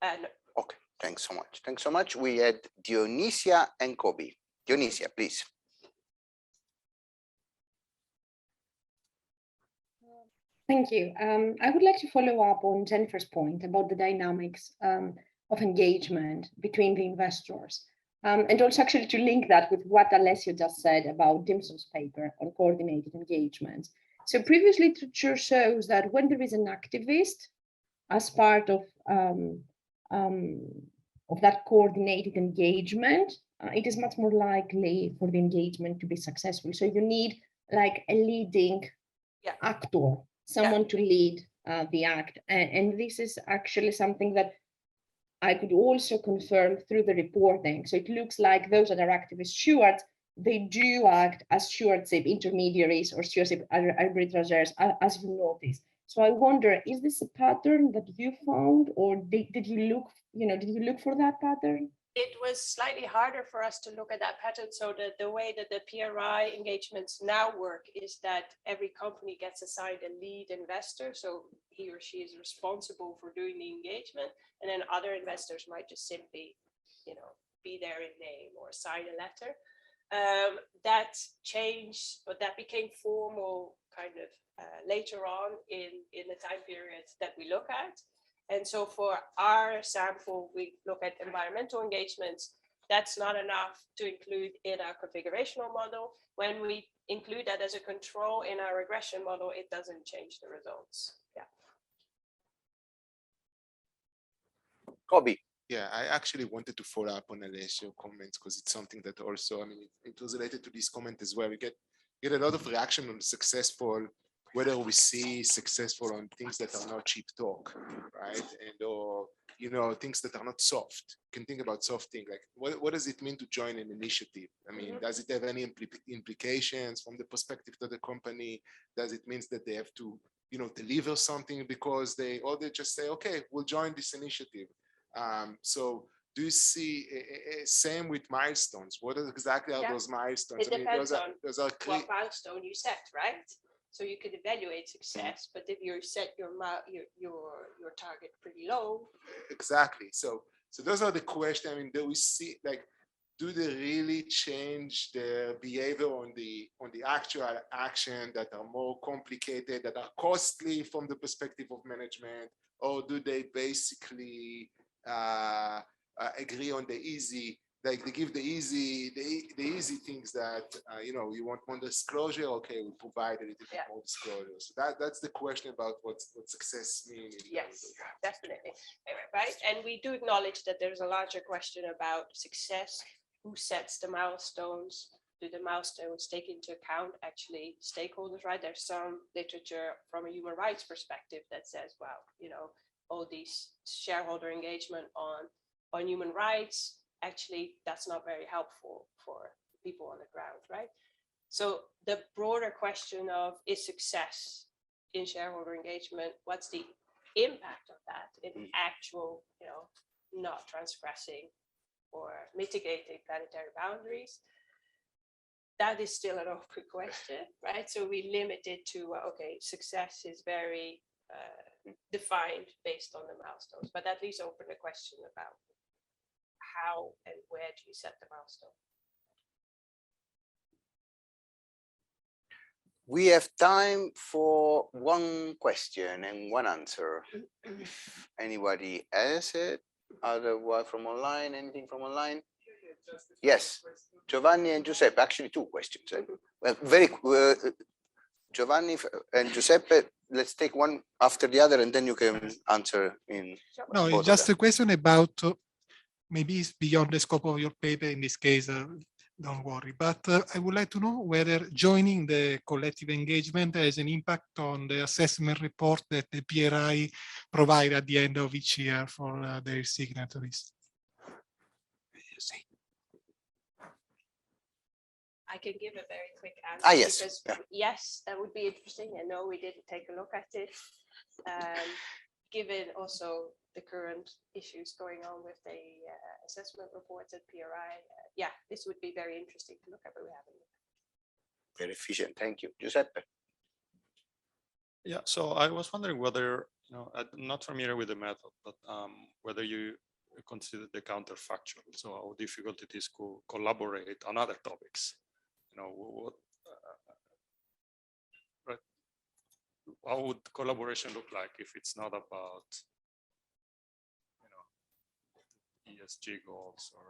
No. Okay, thanks so much. Thanks so much. We had Dionysia and Kobe. Dionysia, please. Thank you. I would like to follow up on Jennifer's point about the dynamics of engagement between the investors. And also actually to link that with what Alessio just said about Dimson's paper on coordinated engagement. So previous literature shows that when there is an activist as part of that coordinated engagement, it is much more likely for the engagement to be successful. So you need like a leading actor, someone to lead the act. And this is actually something that I could also confirm through the reporting. So it looks like those that are activist stewards, they do act as stewardship intermediaries or stewardship arbitrators, as you notice. So I wonder, is this a pattern that you found, or did you look for that pattern? It was slightly harder for us to look at that pattern. So the way that the PRI engagements now work is that every company gets assigned a lead investor. So he or she is responsible for doing the engagement. And then other investors might just simply, be there in name or sign a letter. That changed, but that became formal kind of later on in the time period that we look at. And so for our sample, we look at environmental engagements. That's not enough to include in our configurational model. When we include that as a control in our regression model, it doesn't change the results. Yeah. Kobe. Yeah, I actually wanted to follow up on Alessio's comments, because it's something that also, I mean, it was related to this comment as well. We get a lot of reaction on successful, whether we see successful on things that are not cheap talk, right? And or things that are not soft. You can think about soft things, like what does it mean to join an initiative? I mean, does it have any implications from the perspective of the company? Does it mean that they have to, deliver something because they just say, okay, we'll join this initiative. So do you see same with milestones? What exactly are those milestones? It depends on those are what milestone you set, right? So you could evaluate success, but if you set your target pretty low. Exactly. So those are the questions. I mean, do we see, like, do they really change their behavior on the actual action that are more complicated, that are costly from the perspective of management, or do they basically agree on the easy, like they give the easy things that you want more disclosure? Okay, we provide a little bit more disclosure. So that's the question about what success means. Yes, definitely, right. And we do acknowledge that there's a larger question about success. Who sets the milestones? Do the milestones take into account actually stakeholders, right? There's some literature from a human rights perspective that says, well, all these shareholder engagement on human rights, actually, that's not very helpful for people on the ground, right? So the broader question of, is success in shareholder engagement, what's the impact of that in actual, not transgressing or mitigating planetary boundaries? That is still an open question, right? So we limit it to, okay, success is very defined based on the milestones, but that leaves open the question about how and where do you set the milestone? We have time for one question and one answer. If anybody has it, otherwise from online, anything from online? Yes, Giovanni and Giuseppe, actually 2 questions. Well, Giovanni and Giuseppe, let's take one after the other and then you can answer in. No, it's just a question about, maybe it's beyond the scope of your paper in this case, don't worry, but I would like to know whether joining the collective engagement has an impact on the assessment report that the PRI provide at the end of each year for their signatories. I can give a very quick answer. Yes. Because yes, that would be interesting. And no, we didn't take a look at it. Given also the current issues going on with the assessment reports at PRI, this would be very interesting to look at, but we haven't. Very efficient, thank you. Giuseppe. Yeah, so I was wondering whether, I'm not familiar with the method, but whether you consider the counterfactual, so how difficult it is to collaborate on other topics. Right? How would collaboration look like if it's not about, ESG goals or,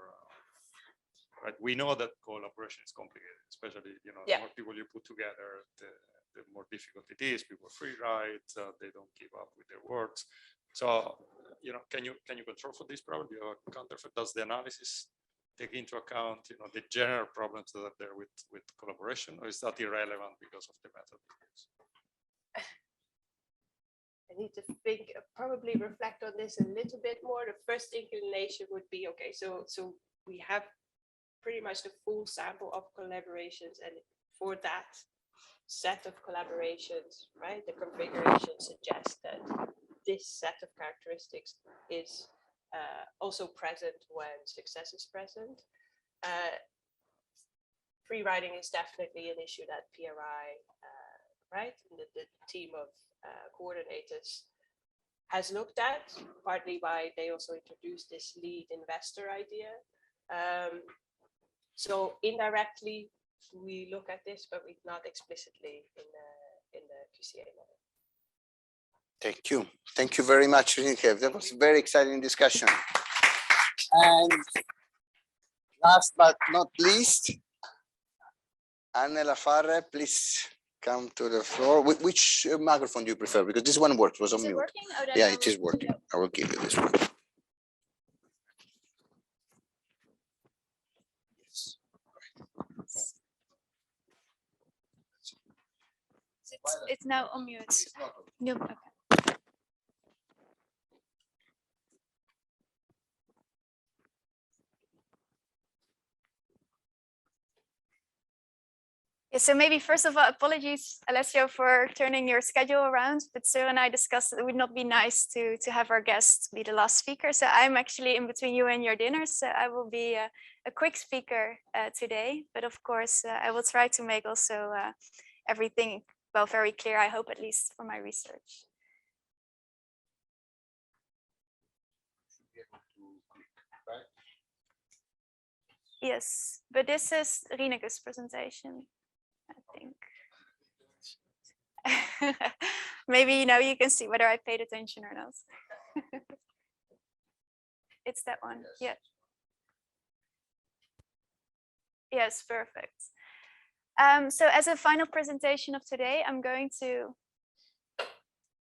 right? We know that collaboration is complicated, especially, the more people you put together, the more difficult it is. People free ride, they don't keep up with their words. So, can you control for this problem? Do you have a counterfeit? Does the analysis take into account, the general problems that are there with collaboration, or is that irrelevant because of the method? I need to think, probably reflect on this a little bit more. The first inclination would be, okay, so we have pretty much the full sample of collaborations, and for that set of collaborations, right, the configuration suggests that this set of characteristics is also present when success is present. Free riding is definitely an issue that PRI, right, and the team of coordinators has looked at, partly by they also introduced this lead investor idea. So indirectly we look at this, but we not explicitly in the QCA level. Thank you. Thank you very much, Rinke. That was a very exciting discussion. And last but not least, Anne Lafarre, please come to the floor. Which microphone do you prefer? Because this one works, was on mute. Oh, Yeah, it is working. I will give you this one. It's now on mute. No, okay. Yeah, so maybe first of all, apologies, Alessio, for turning your schedule around. But Suren and I discussed that it would not be nice to have our guest be the last speaker. So I'm actually in between you and your dinner. So I will be a quick speaker today. But of course, I will try to make also everything, well, very clear, I hope, at least for my research. Yes, but this is Rineke's presentation, I think. Maybe now you can see whether I paid attention or not. It's that one. Yes. Yeah. Yes, perfect. So as a final presentation of today, I'm going to,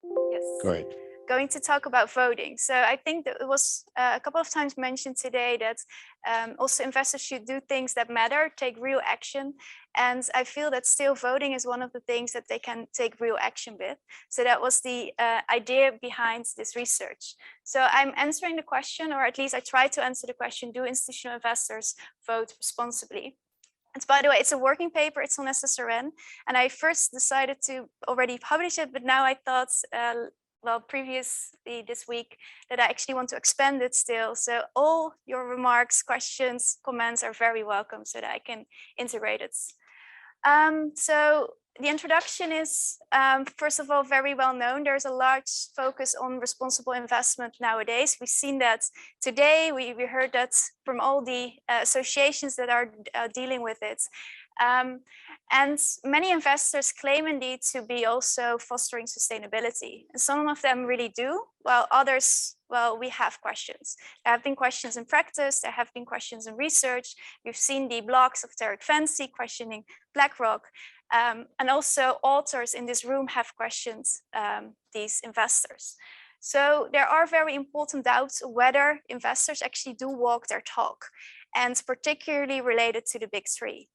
yes. Go ahead. Going to talk about voting. So I think that it was a couple of times mentioned today that also investors should do things that matter, take real action. And I feel that still voting is one of the things that they can take real action with. So that was the idea behind this research. So I'm answering the question, or at least I try to answer the question, do institutional investors vote responsibly? And by the way, it's a working paper, it's on SSRN. And I first decided to already publish it, but now I thought, well, previously this week, that I actually want to expand it still. So all your remarks, questions, comments are very welcome so that I can integrate it. So the introduction is, first of all, very well known. There's a large focus on responsible investment nowadays. We've seen that today. We heard that from all the associations that are dealing with it. And many investors claim indeed to be also fostering sustainability. And some of them really do, while others, well, we have questions. There have been questions in practice, there have been questions in research. We've seen the blogs of Tarek Fancy questioning BlackRock. And also authors in this room have questioned these investors. So there are very important doubts whether investors actually do walk their talk, and particularly related to the big three.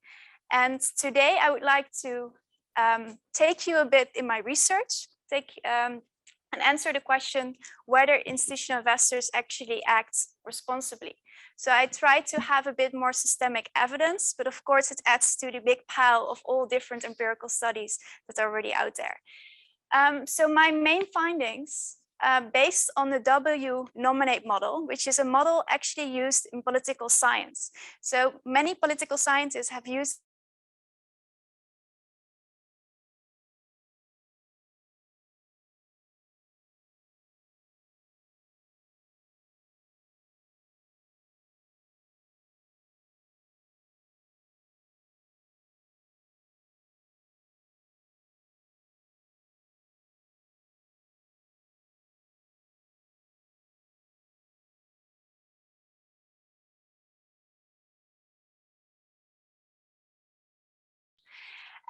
And today I would like to take you a bit in my research, and answer the question whether institutional investors actually act responsibly. So I try to have a bit more systemic evidence, but of course it adds to the big pile of all different empirical studies that are already out there. So my main findings, based on the W nominate model, which is a model actually used in political science. So many political scientists have used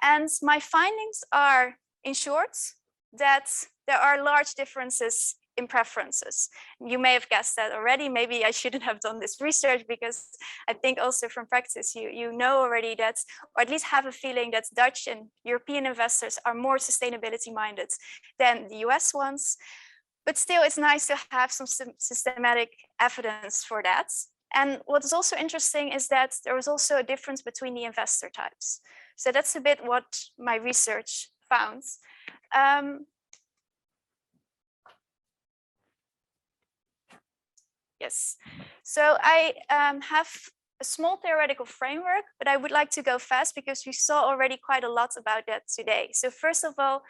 And my findings are, in short, that there are large differences in preferences. You may have guessed that already. Maybe I shouldn't have done this research, because I think also from practice, you know already that, or at least have a feeling that Dutch and European investors are more sustainability minded than the US ones. But still, it's nice to have some systematic evidence for that. And what is also interesting is that there was also a difference between the investor types. So that's a bit what my research found. Yes, so I have a small theoretical framework, but I would like to go fast because we saw already quite a lot about that today. So first of all,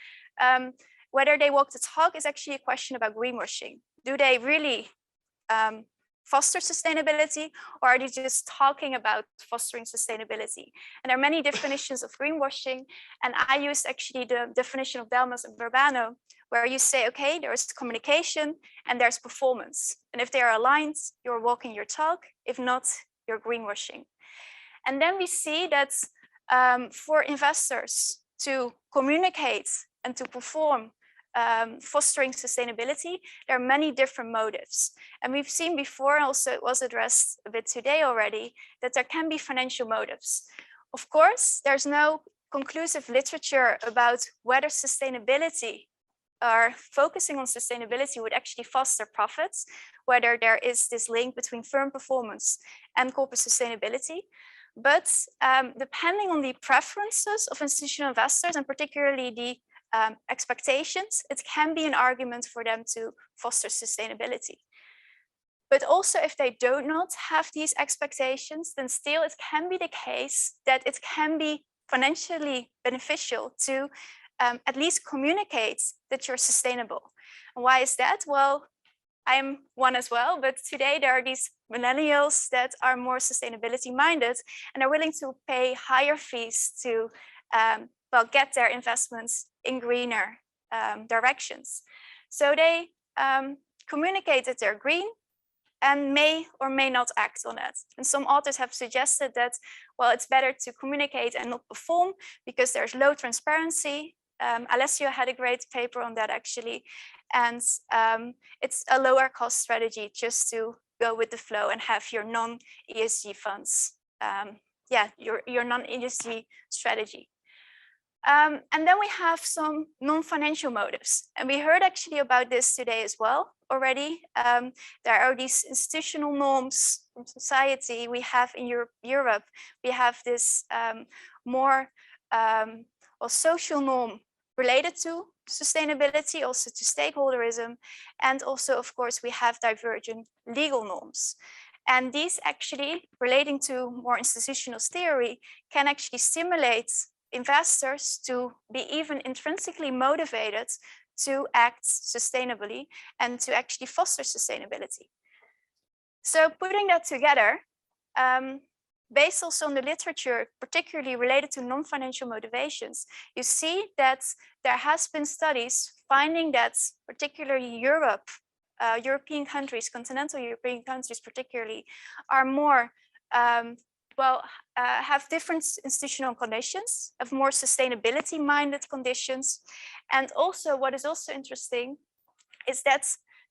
whether they walk the talk is actually a question about greenwashing. Do they really foster sustainability, or are they just talking about fostering sustainability? And there are many definitions of greenwashing, and I used actually the definition of Delmas and Verbano, where you say, okay, there's communication and there's performance. And if they are aligned, you're walking your talk. If not, you're greenwashing. And then we see that for investors to communicate and to perform fostering sustainability, there are many different motives. And we've seen before, also it was addressed a bit today already, that there can be financial motives. Of course, there's no conclusive literature about whether sustainability or focusing on sustainability would actually foster profits, whether there is this link between firm performance and corporate sustainability. But depending on the preferences of institutional investors, and particularly the expectations, it can be an argument for them to foster sustainability. But also if they do not have these expectations, then still it can be the case that it can be financially beneficial to at least communicate that you're sustainable. And why is that? Well, I'm one as well, but today there are these millennials that are more sustainability minded and are willing to pay higher fees to well, get their investments in greener directions. So they communicate that they're green and may or may not act on it. And some authors have suggested that, well, it's better to communicate and not perform because there's low transparency. Alessio had a great paper on that actually. And it's a lower cost strategy just to go with the flow and have your non-ESG funds. Yeah, your non-ESG strategy. And then we have some non-financial motives. And we heard actually about this today as well already. There are these institutional norms from society we have in Europe. We have this more or social norm related to sustainability, also to stakeholderism. And also, of course, we have divergent legal norms. And these actually, relating to more institutional theory, can actually stimulate investors to be even intrinsically motivated to act sustainably and to actually foster sustainability. So putting that together, based also on the literature, particularly related to non-financial motivations, you see that there has been studies finding that particularly European countries, continental European countries particularly, are more have different institutional conditions, have more sustainability-minded conditions. And also what is also interesting is that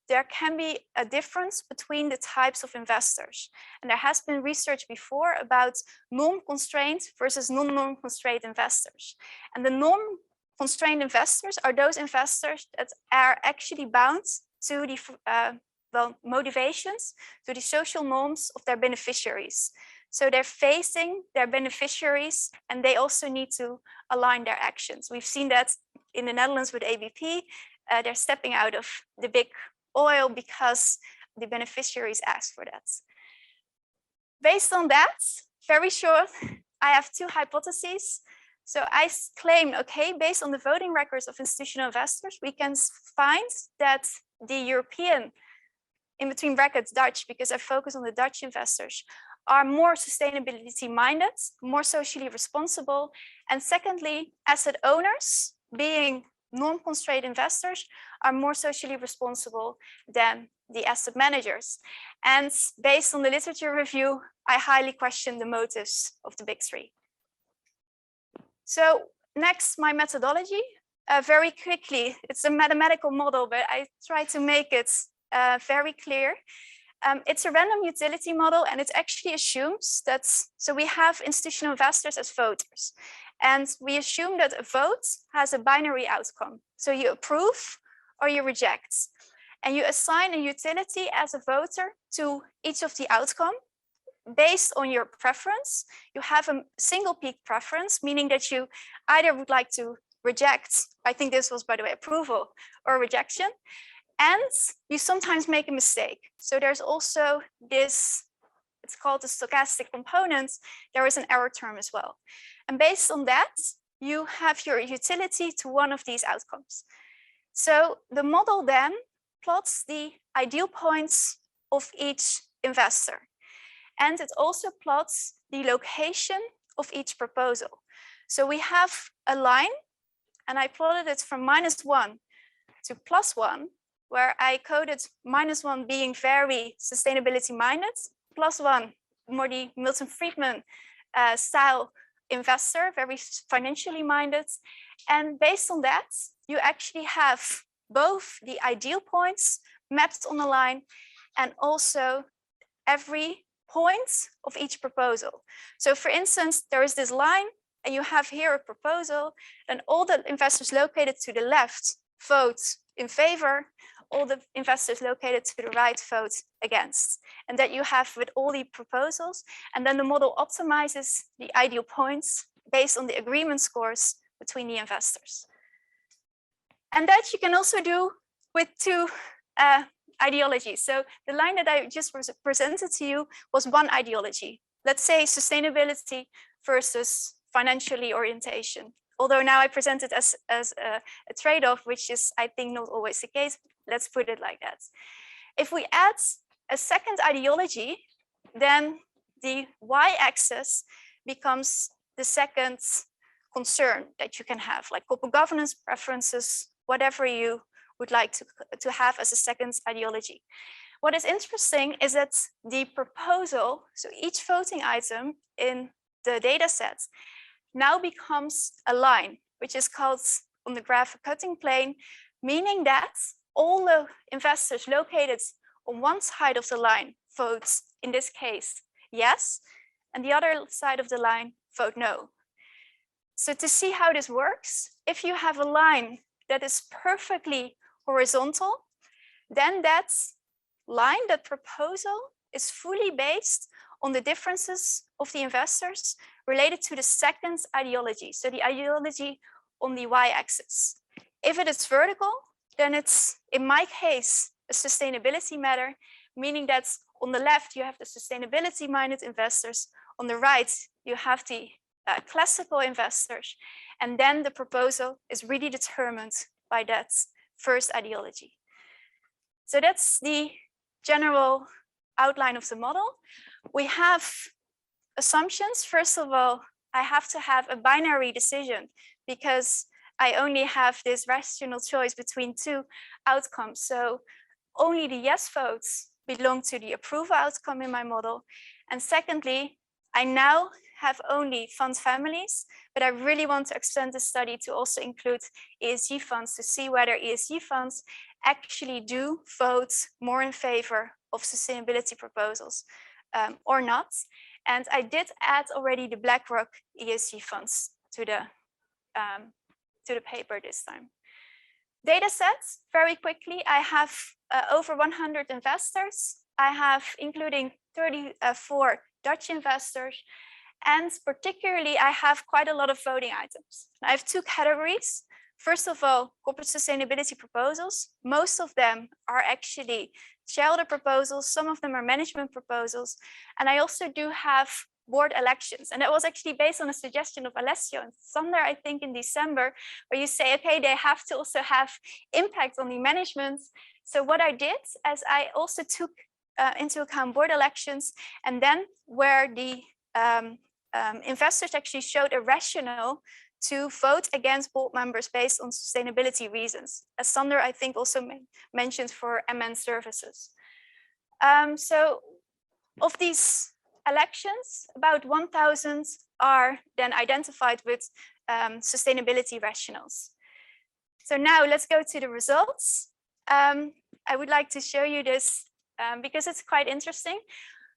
there can be a difference between the types of investors. And there has been research before about norm-constrained versus non-norm-constrained investors. And the norm-constrained investors are those investors that are actually bound to the motivations, to the social norms of their beneficiaries. So they're facing their beneficiaries and they also need to align their actions. We've seen that in the Netherlands with ABP. They're stepping out of the big oil because the beneficiaries asked for that. Based on that, very short, I have two hypotheses. So I claim, okay, based on the voting records of institutional investors, we can find that the European, in between brackets Dutch, because I focus on the Dutch investors, are more sustainability minded, more socially responsible. And secondly, asset owners, being non-constrained investors, are more socially responsible than the asset managers. And based on the literature review, I highly question the motives of the big three. So next, my methodology. Very quickly, it's a mathematical model, but I try to make it very clear. It's a random utility model, and it actually assumes that, so we have institutional investors as voters, and we assume that a vote has a binary outcome. So you approve or you reject, and you assign a utility as a voter to each of the outcome based on your preference. You have a single peak preference, meaning that you either would like to reject, I think this was, by the way, approval or rejection. And you sometimes make a mistake. So there's also this, it's called the stochastic component. There is an error term as well. And based on that, you have your utility to one of these outcomes. So the model then plots the ideal points of each investor. And it also plots the location of each proposal. So we have a line, and I plotted it from -1 to +1, where I coded -1 being very sustainability minded, +1 more the Milton Friedman style investor, very financially minded. And based on that, you actually have both the ideal points mapped on the line and also every point of each proposal. So for instance, there is this line and you have here a proposal, and all the investors located to the left vote in favor all the investors located to the right vote against. And that you have with all the proposals. And then the model optimizes the ideal points based on the agreement scores between the investors. And that you can also do with two ideologies. So the line that I just presented to you was one ideology. Let's say sustainability versus financially orientation. Although now I present it as a trade-off, which is, I think, not always the case. Let's put it like that. If we add a second ideology, then the y-axis becomes the second concern that you can have, like corporate governance preferences, whatever you would like to have as a second ideology. What is interesting is that the proposal, so each voting item in the data set now becomes a line, which is called on the graph a cutting plane, meaning that all the investors located on one side of the line vote, in this case, yes, and the other side of the line vote no. So to see how this works, if you have a line that is perfectly horizontal, then that line, that proposal, is fully based on the differences of the investors related to the second ideology, so the ideology on the y-axis. If it is vertical, then it's, in my case, a sustainability matter, meaning that on the left you have the sustainability-minded investors, on the right you have the classical investors, and then the proposal is really determined by that first ideology. So that's the general outline of the model. We have assumptions. First of all, I have to have a binary decision because I only have this rational choice between two outcomes. So only the yes votes belong to the approval outcome in my model. And secondly, I now have only fund families, but I really want to extend the study to also include ESG funds to see whether ESG funds actually do vote more in favor of sustainability proposals or not. And I did add already the BlackRock ESG funds to the paper this time. Data sets, very quickly, I have over 100 investors. I have, including 34 Dutch investors, and particularly I have quite a lot of voting items. I have two categories. First of all, corporate sustainability proposals. Most of them are actually shareholder proposals. Some of them are management proposals. And I also do have board elections. And that was actually based on a suggestion of Alessio and Sander, I think in December, where you say, okay, they have to also have impact on the management. So what I did is I also took into account board elections, and then where the investors actually showed a rationale to vote against board members based on sustainability reasons, as Sander, I think, also mentioned for MN services. So of these elections, about 1,000 are then identified with sustainability rationales. So now let's go to the results. I would like to show you this because it's quite interesting.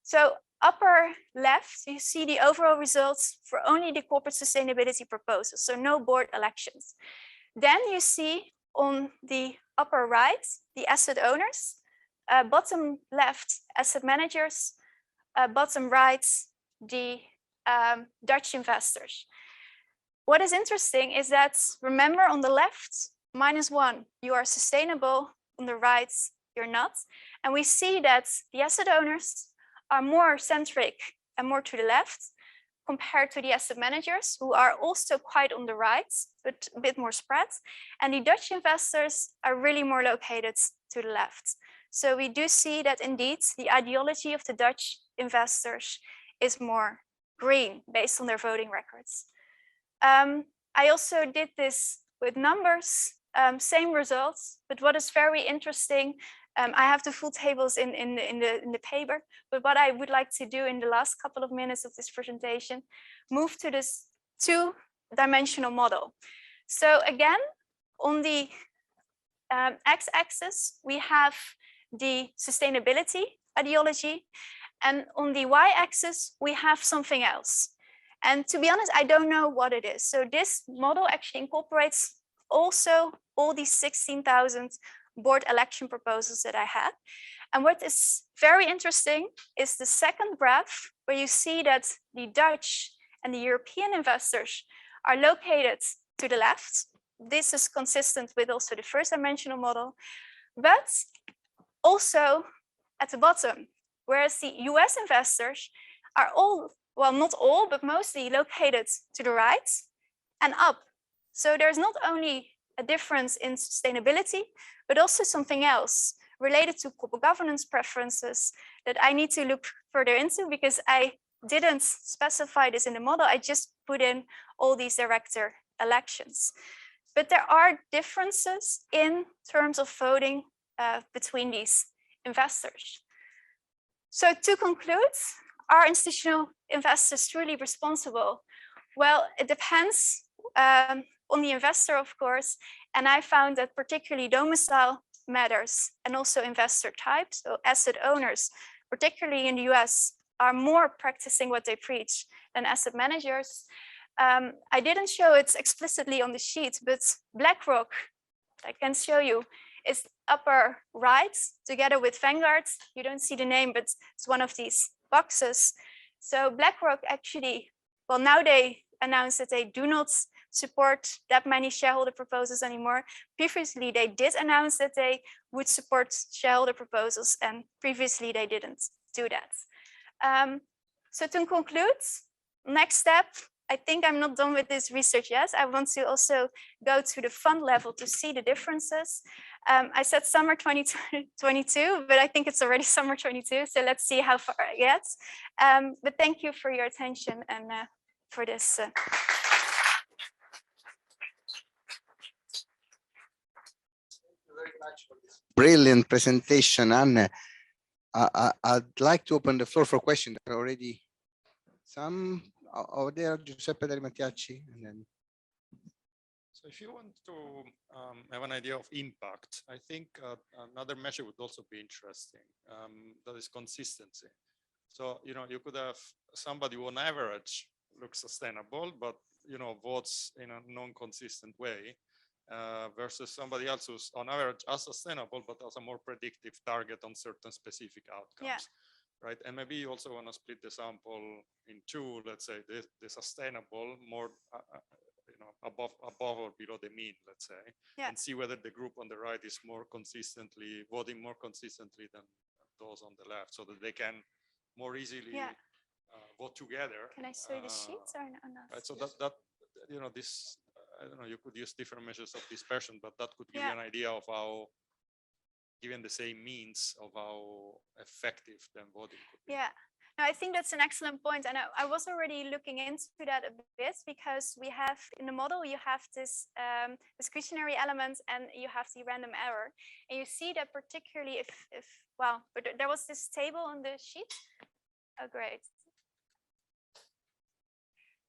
So upper left, you see the overall results for only the corporate sustainability proposals, so no board elections. Then you see on the upper right, the asset owners, bottom left, asset managers, bottom right, the Dutch investors. What is interesting is that, remember, on the left, -1, you are sustainable, on the right, you're not. And we see that the asset owners are more centric and more to the left compared to the asset managers, who are also quite on the right, but a bit more spread. And the Dutch investors are really more located to the left. So we do see that indeed the ideology of the Dutch investors is more green based on their voting records. I also did this with numbers, same results, but what is very interesting, I have the full tables in the paper, but what I would like to do in the last couple of minutes of this presentation, move to this two-dimensional model. So again, on the x-axis, we have the sustainability ideology, and on the y-axis, we have something else. And to be honest, I don't know what it is. So this model actually incorporates also all these 16,000 board election proposals that I had. And what is very interesting is the second graph, where you see that the Dutch and the European investors are located to the left. This is consistent with also the first dimensional model, but also at the bottom, whereas the US investors are all, well, not all, but mostly located to the right and up. So there's not only a difference in sustainability, but also something else related to corporate governance preferences that I need to look further into, because I didn't specify this in the model. I just put in all these director elections. But there are differences in terms of voting between these investors. So to conclude, are institutional investors truly responsible? Well, it depends on the investor, of course. And I found that particularly domicile matters, and also investor types. So asset owners, particularly in the US, are more practicing what they preach than asset managers. I didn't show it explicitly on the sheet, but BlackRock, I can show you, is upper right together with Vanguard. You don't see the name, but it's one of these boxes. So BlackRock actually, well, now they announced that they do not support that many shareholder proposals anymore. Previously, they did announce that they would support shareholder proposals, and previously they didn't do that. So to conclude, next step, I think I'm not done with this research yet. I want to also go to the fund level to see the differences. I said summer 2022, but I think it's already summer 22. So let's see how far I get. But thank you for your attention and for this. Very much for this brilliant presentation, Anne. I'd like to open the floor for questions. There are already some over there, Giuseppe Del Mattiacci, and then. So if you want to have an idea of impact, I think another measure would also be interesting. That is consistency. So, you know, you could have somebody who on average looks sustainable, but, you know, votes in a non-consistent way. Versus somebody else who's on average as sustainable, but has a more predictive target on certain specific outcomes, right? And maybe you also want to split the sample in two, let's say the sustainable more, you know, above or below the mean, let's say, and see whether the group on the right is more consistently voting more consistently than those on the left, so that they can more easily vote together. Can I show you the sheets or not? Right, so that you know, this. I don't know, you could use different measures of dispersion, but that could give you an idea of how, given the same means, of how effective then voting could be. Yeah, no, I think that's an excellent point. And I was already looking into that a bit, because we have in the model, you have this discretionary element and you have the random error. And you see that particularly if well, but there was this table on the sheet. Oh, great.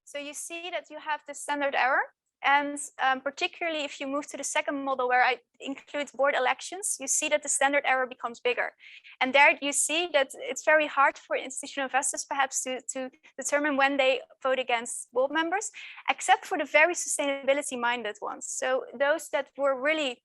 So you see that you have the standard error. And particularly if you move to the second model, where I include board elections, you see that the standard error becomes bigger. And there you see that it's very hard for institutional investors perhaps to determine when they vote against board members, except for the very sustainability minded ones. So those that were really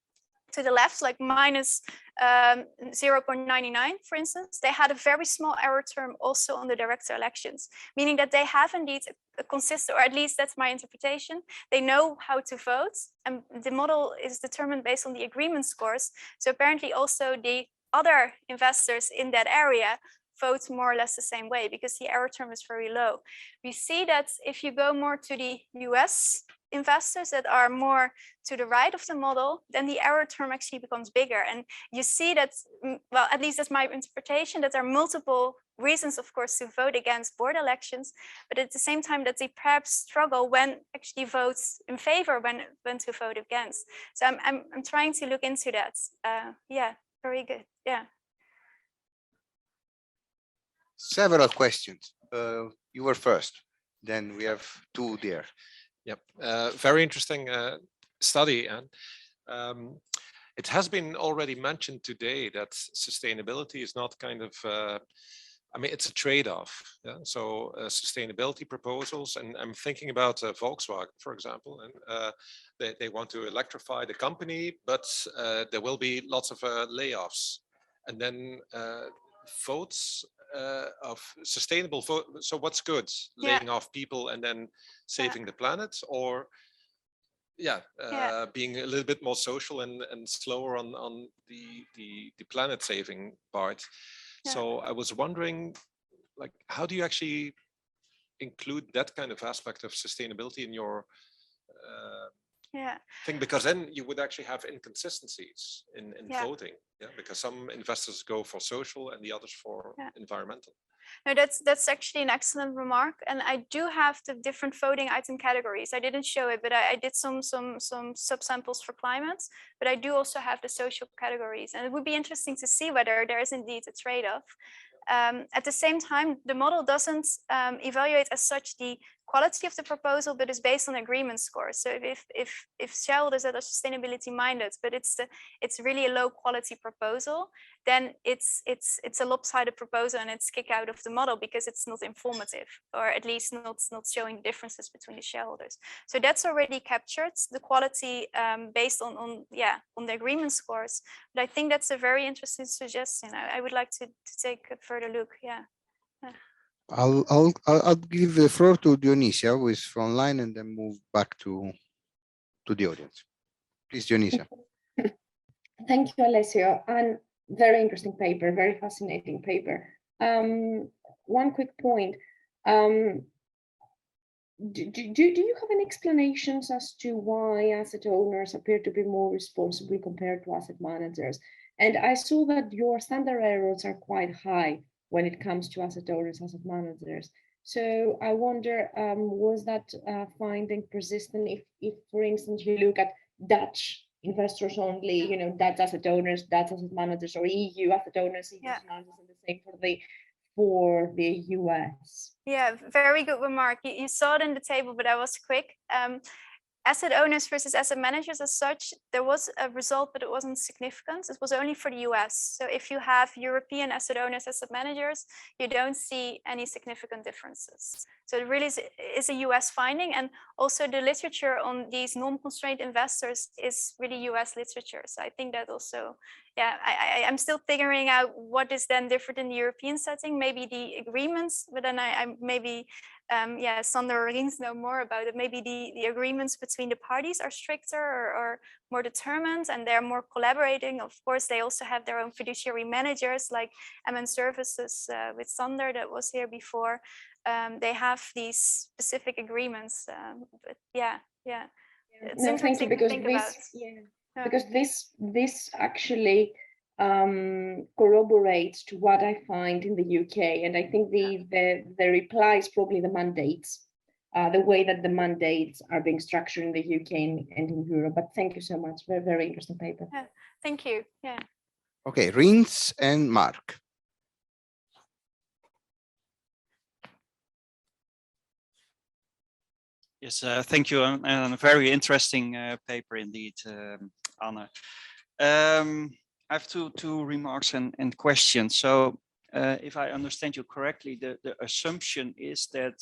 to the left, like minus 0.99, for instance, they had a very small error term also on the director elections, meaning that they have indeed a consistent, or at least that's my interpretation. They know how to vote, and the model is determined based on the agreement scores. So apparently also the other investors in that area vote more or less the same way, because the error term is very low. We see that if you go more to the US investors that are more to the right of the model, then the error term actually becomes bigger. And you see that, well, at least that's my interpretation, that there are multiple reasons, of course, to vote against board elections, but at the same time that they perhaps struggle when actually votes in favor, when to vote against. So I'm trying to look into that. Yeah, very good. Yeah. Several questions. You were first, then we have two there. Yep, very interesting study, and it has been already mentioned today that sustainability is not kind of I mean, it's a trade-off. Yeah? So sustainability proposals, and I'm thinking about Volkswagen, for example, and they want to electrify the company, but there will be lots of layoffs, and then votes of sustainable vote. So what's good? Laying off people and then saving the planet, or being a little bit more social and slower on the planet saving part. So I was wondering, like, how do you actually include that kind of aspect of sustainability in your thing? Because then you would actually have inconsistencies in voting, because some investors go for social and the others for environmental. No, that's actually an excellent remark, and I do have the different voting item categories. I didn't show it, but I did some subsamples for climate, but I do also have the social categories, and it would be interesting to see whether there is indeed a trade-off. At the same time, the model doesn't evaluate as such the quality of the proposal, but is based on agreement scores. So if shareholders that are sustainability minded, but it's really a low quality proposal, then it's a lopsided proposal and it's kicked out of the model because it's not informative, or at least not showing differences between the shareholders. So that's already captured, the quality based on the agreement scores. But I think that's a very interesting suggestion. I would like to take a further look. I'll give the floor to Dionysia, who is online, and then move back to the audience. Please, Dionysia. Thank you, Alessio. And very interesting paper, very fascinating paper. One quick point. Do you have any explanations as to why asset owners appear to be more responsible compared to asset managers? And I saw that your standard errors are quite high when it comes to asset owners, asset managers. So I wonder, was that finding persistent if, for instance, you look at Dutch investors only, Dutch asset owners, Dutch asset managers, or EU asset owners, EU asset managers, and the same for the US? Yeah, very good remark. You saw it in the table, but I was quick. Asset owners versus asset managers as such, there was a result, but it wasn't significant. It was only for the US. So if you have European asset owners, asset managers, you don't see any significant differences. So it really is a US finding. And also the literature on these non-constrained investors is really US literature. So I think that also, I'm still figuring out what is then different in the European setting, maybe the agreements, but then I maybe, Sander or Rins know more about it. Maybe the agreements between the parties are stricter or more determined, and they're more collaborating. Of course, they also have their own fiduciary managers, like MN Services with Sander that was here before. They have these specific agreements, but it's interesting to think about. Because this actually corroborates to what I find in the UK, and I think the reply is probably the mandates, the way that the mandates are being structured in the UK and in Europe. But thank you so much. Very, very interesting paper. Thank you. Okay, Rins and Mark. Yes, thank you, and a very interesting paper indeed, Anna. I have two remarks and questions. So if I understand you correctly, the assumption is that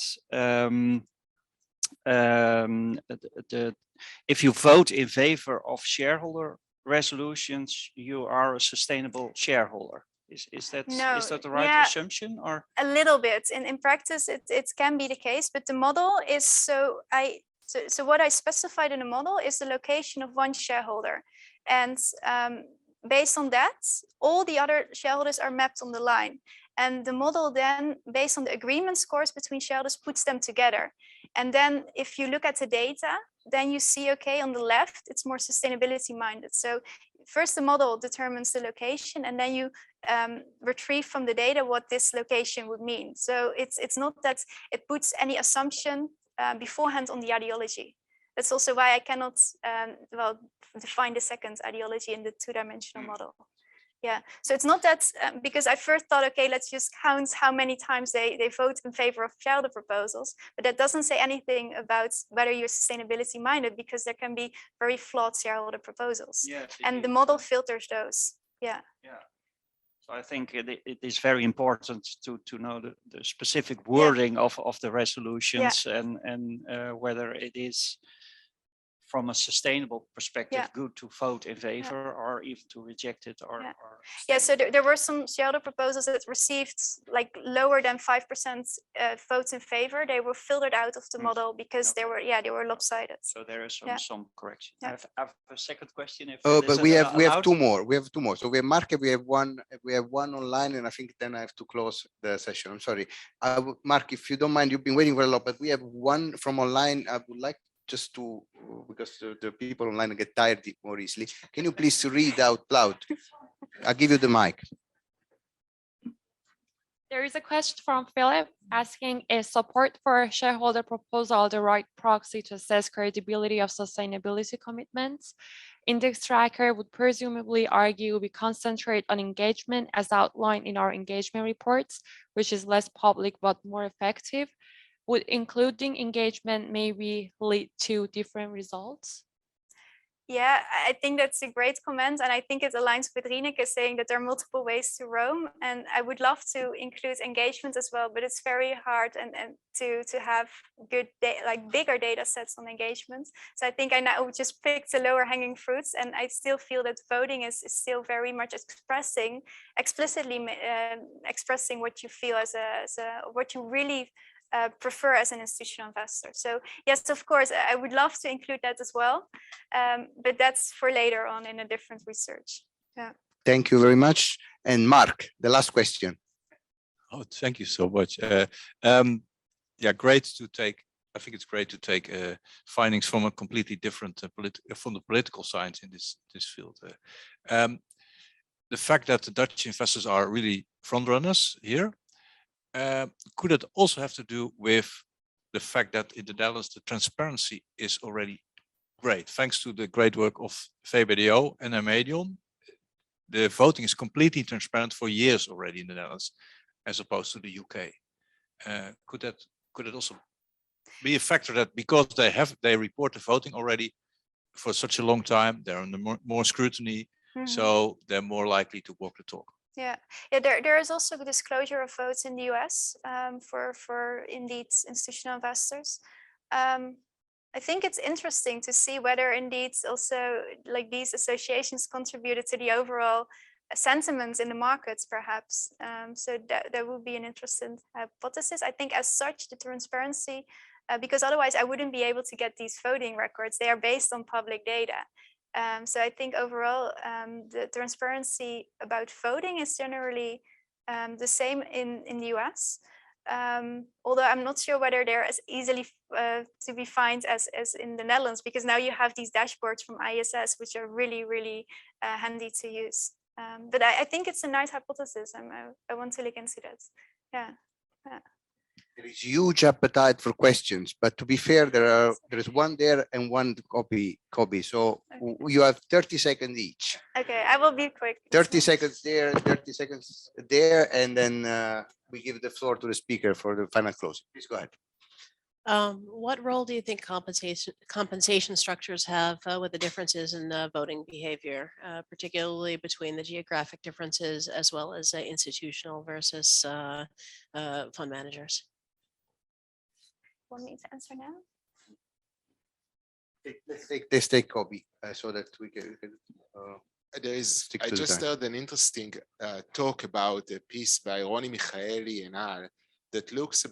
if you vote in favor of shareholder resolutions, you are a sustainable shareholder. Is that the right assumption, or a little bit? In practice, it can be the case, but the model is so what I specified in the model is the location of one shareholder, and based on that, all the other shareholders are mapped on the line. And the model then, based on the agreement scores between shareholders, puts them together. And then if you look at the data, then you see, okay, on the left, it's more sustainability minded. So first the model determines the location, and then you retrieve from the data what this location would mean. So it's not that it puts any assumption beforehand on the ideology. That's also why I cannot define the second ideology in the two-dimensional model. So it's not that, because I first thought, okay, let's just count how many times they vote in favor of shareholder proposals, but that doesn't say anything about whether you're sustainability minded, because there can be very flawed shareholder proposals. And the model filters those. So I think it is very important to know the specific wording of the resolutions and whether it is from a sustainable perspective good to vote in favor or even to reject it or so there were some shareholder proposals that received like lower than 5% votes in favor. They were filtered out of the model because they were lopsided. So there is some correction. I have a second question. If but we have two more. We have two more. So we have Mark, we have one online, and I think then I have to close the session. I'm sorry. Mark, if you don't mind, you've been waiting for a lot, but we have one from online. I would like just to, because the people online get tired more easily. Can you please read out loud? I'll give you the mic. There is a question from Philip asking, is support for a shareholder proposal the right proxy to assess credibility of sustainability commitments? Index tracker would presumably argue we concentrate on engagement as outlined in our engagement reports, which is less public but more effective. Would including engagement maybe lead to different results? Yeah, I think that's a great comment. And I think it aligns with Rieneke saying that there are multiple ways to Rome. And I would love to include engagement as well, but it's very hard and to have good, bigger data sets on engagement. So I think I now just picked the lower hanging fruits. And I still feel that voting is still very much explicitly expressing what you feel as what you really prefer as an institutional investor. So yes, of course, I would love to include that as well, but that's for later on in a different research. Yeah. Thank you very much. And Mark, the last question. Oh, thank you so much. Great to take. I think it's great to take findings from a completely different from the political science in this field. The fact that the Dutch investors are really front runners here. Could it also have to do with the fact that in the Netherlands, the transparency is already great, thanks to the great work of VBDO and Medion? The voting is completely transparent for years already in the Netherlands, as opposed to the UK. Could it also be a factor that because they report the voting already for such a long time, they're under more scrutiny, so they're more likely to walk the talk? Yeah. There is also the disclosure of votes in the US for indeed institutional investors. I think it's interesting to see whether indeed also like these associations contributed to the overall sentiment in the markets, perhaps. So that would be an interesting hypothesis. I think as such, the transparency, because otherwise I wouldn't be able to get these voting records. They are based on public data. So I think overall, the transparency about voting is generally the same in the US, although I'm not sure whether they're as easily to be found as in the Netherlands, because now you have these dashboards from ISS, which are really, really handy to use. But I think it's a nice hypothesis. I want to look into that. Yeah. There is huge appetite for questions, but to be fair, there is one there and one copy. So you have 30 seconds each. Okay, I will be quick. 30 seconds there, 30 seconds there, and then we give the floor to the speaker for the final closing. Please go ahead. What role do you think compensation structures have with the differences in voting behavior, particularly between the geographic differences as well as institutional versus fund managers? Want me to answer now? Let's take copy so that we can. I just heard an interesting talk about a piece by Ronnie Michaeli and al. that looks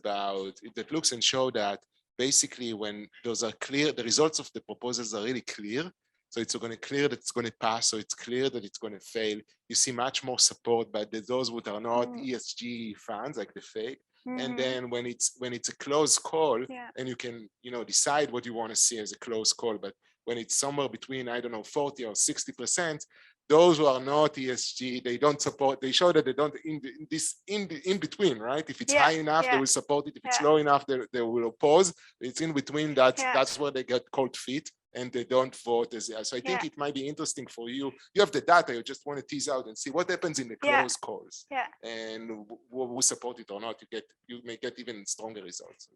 and show that basically when those are clear, the results of the proposals are really clear. So it's going to clear that it's going to pass. So it's clear that it's going to fail. You see much more support by those who are not ESG fans, like the fake. And then when it's a close call, and you can decide what you want to see as a close call, but when it's somewhere between 40 or 60%, those who are not ESG, they don't support. They show that they don't in between, right? If it's high enough, they will support it. If it's low enough, they will oppose. It's in between that's where they get cold feet and they don't vote as. So I think it might be interesting for you. You have the data. You just want to tease out and see what happens in the close calls. And who support it or not. You may get even stronger results.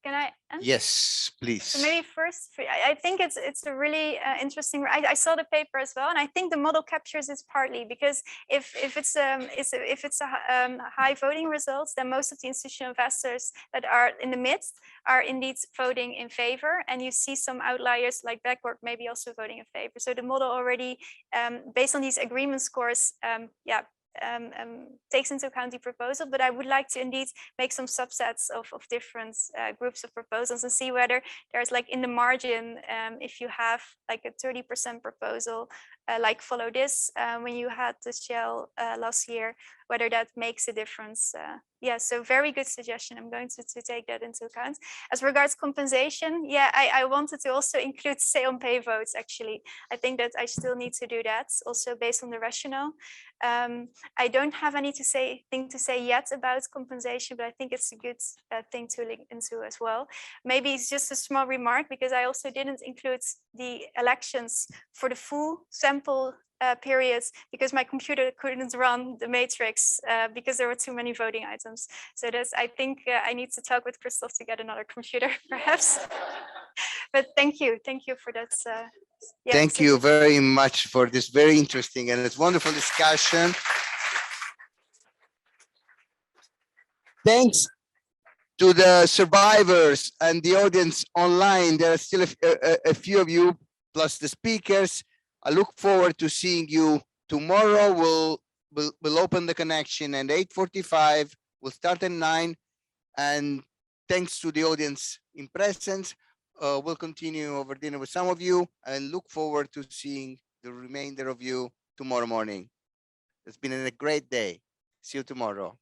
Can I answer? Yes, please. So maybe first, I think it's a really interesting. I saw the paper as well, and I think the model captures it partly because if it's high voting results, then most of the institutional investors that are in the midst are indeed voting in favor, and you see some outliers like backward maybe also voting in favor. So the model already, based on these agreement scores, takes into account the proposal, but I would like to indeed make some subsets of different groups of proposals and see whether there's like in the margin, if you have like a 30% proposal, like follow this, when you had the Shell last year, whether that makes a difference. Yeah, so very good suggestion. I'm going to take that into account. As regards compensation, yeah, I wanted to also include say on pay votes, actually. I think that I still need to do that, also based on the rationale. I don't have anything to say yet about compensation, but I think it's a good thing to link into as well. Maybe it's just a small remark, because I also didn't include the elections for the full sample periods, because my computer couldn't run the matrix because there were too many voting items. So that's, I think I need to talk with Christoph to get another computer, perhaps. But thank you for that. Yeah, thank you very much for this very interesting and it's wonderful discussion. Thanks to the survivors and the audience online. There are still a few of you, plus the speakers. I look forward to seeing you tomorrow. We'll open the connection at 8:45. We'll start at 9. And thanks to the audience in presence, we'll continue over dinner with some of you and look forward to seeing the remainder of you tomorrow morning. It's been a great day. See you tomorrow.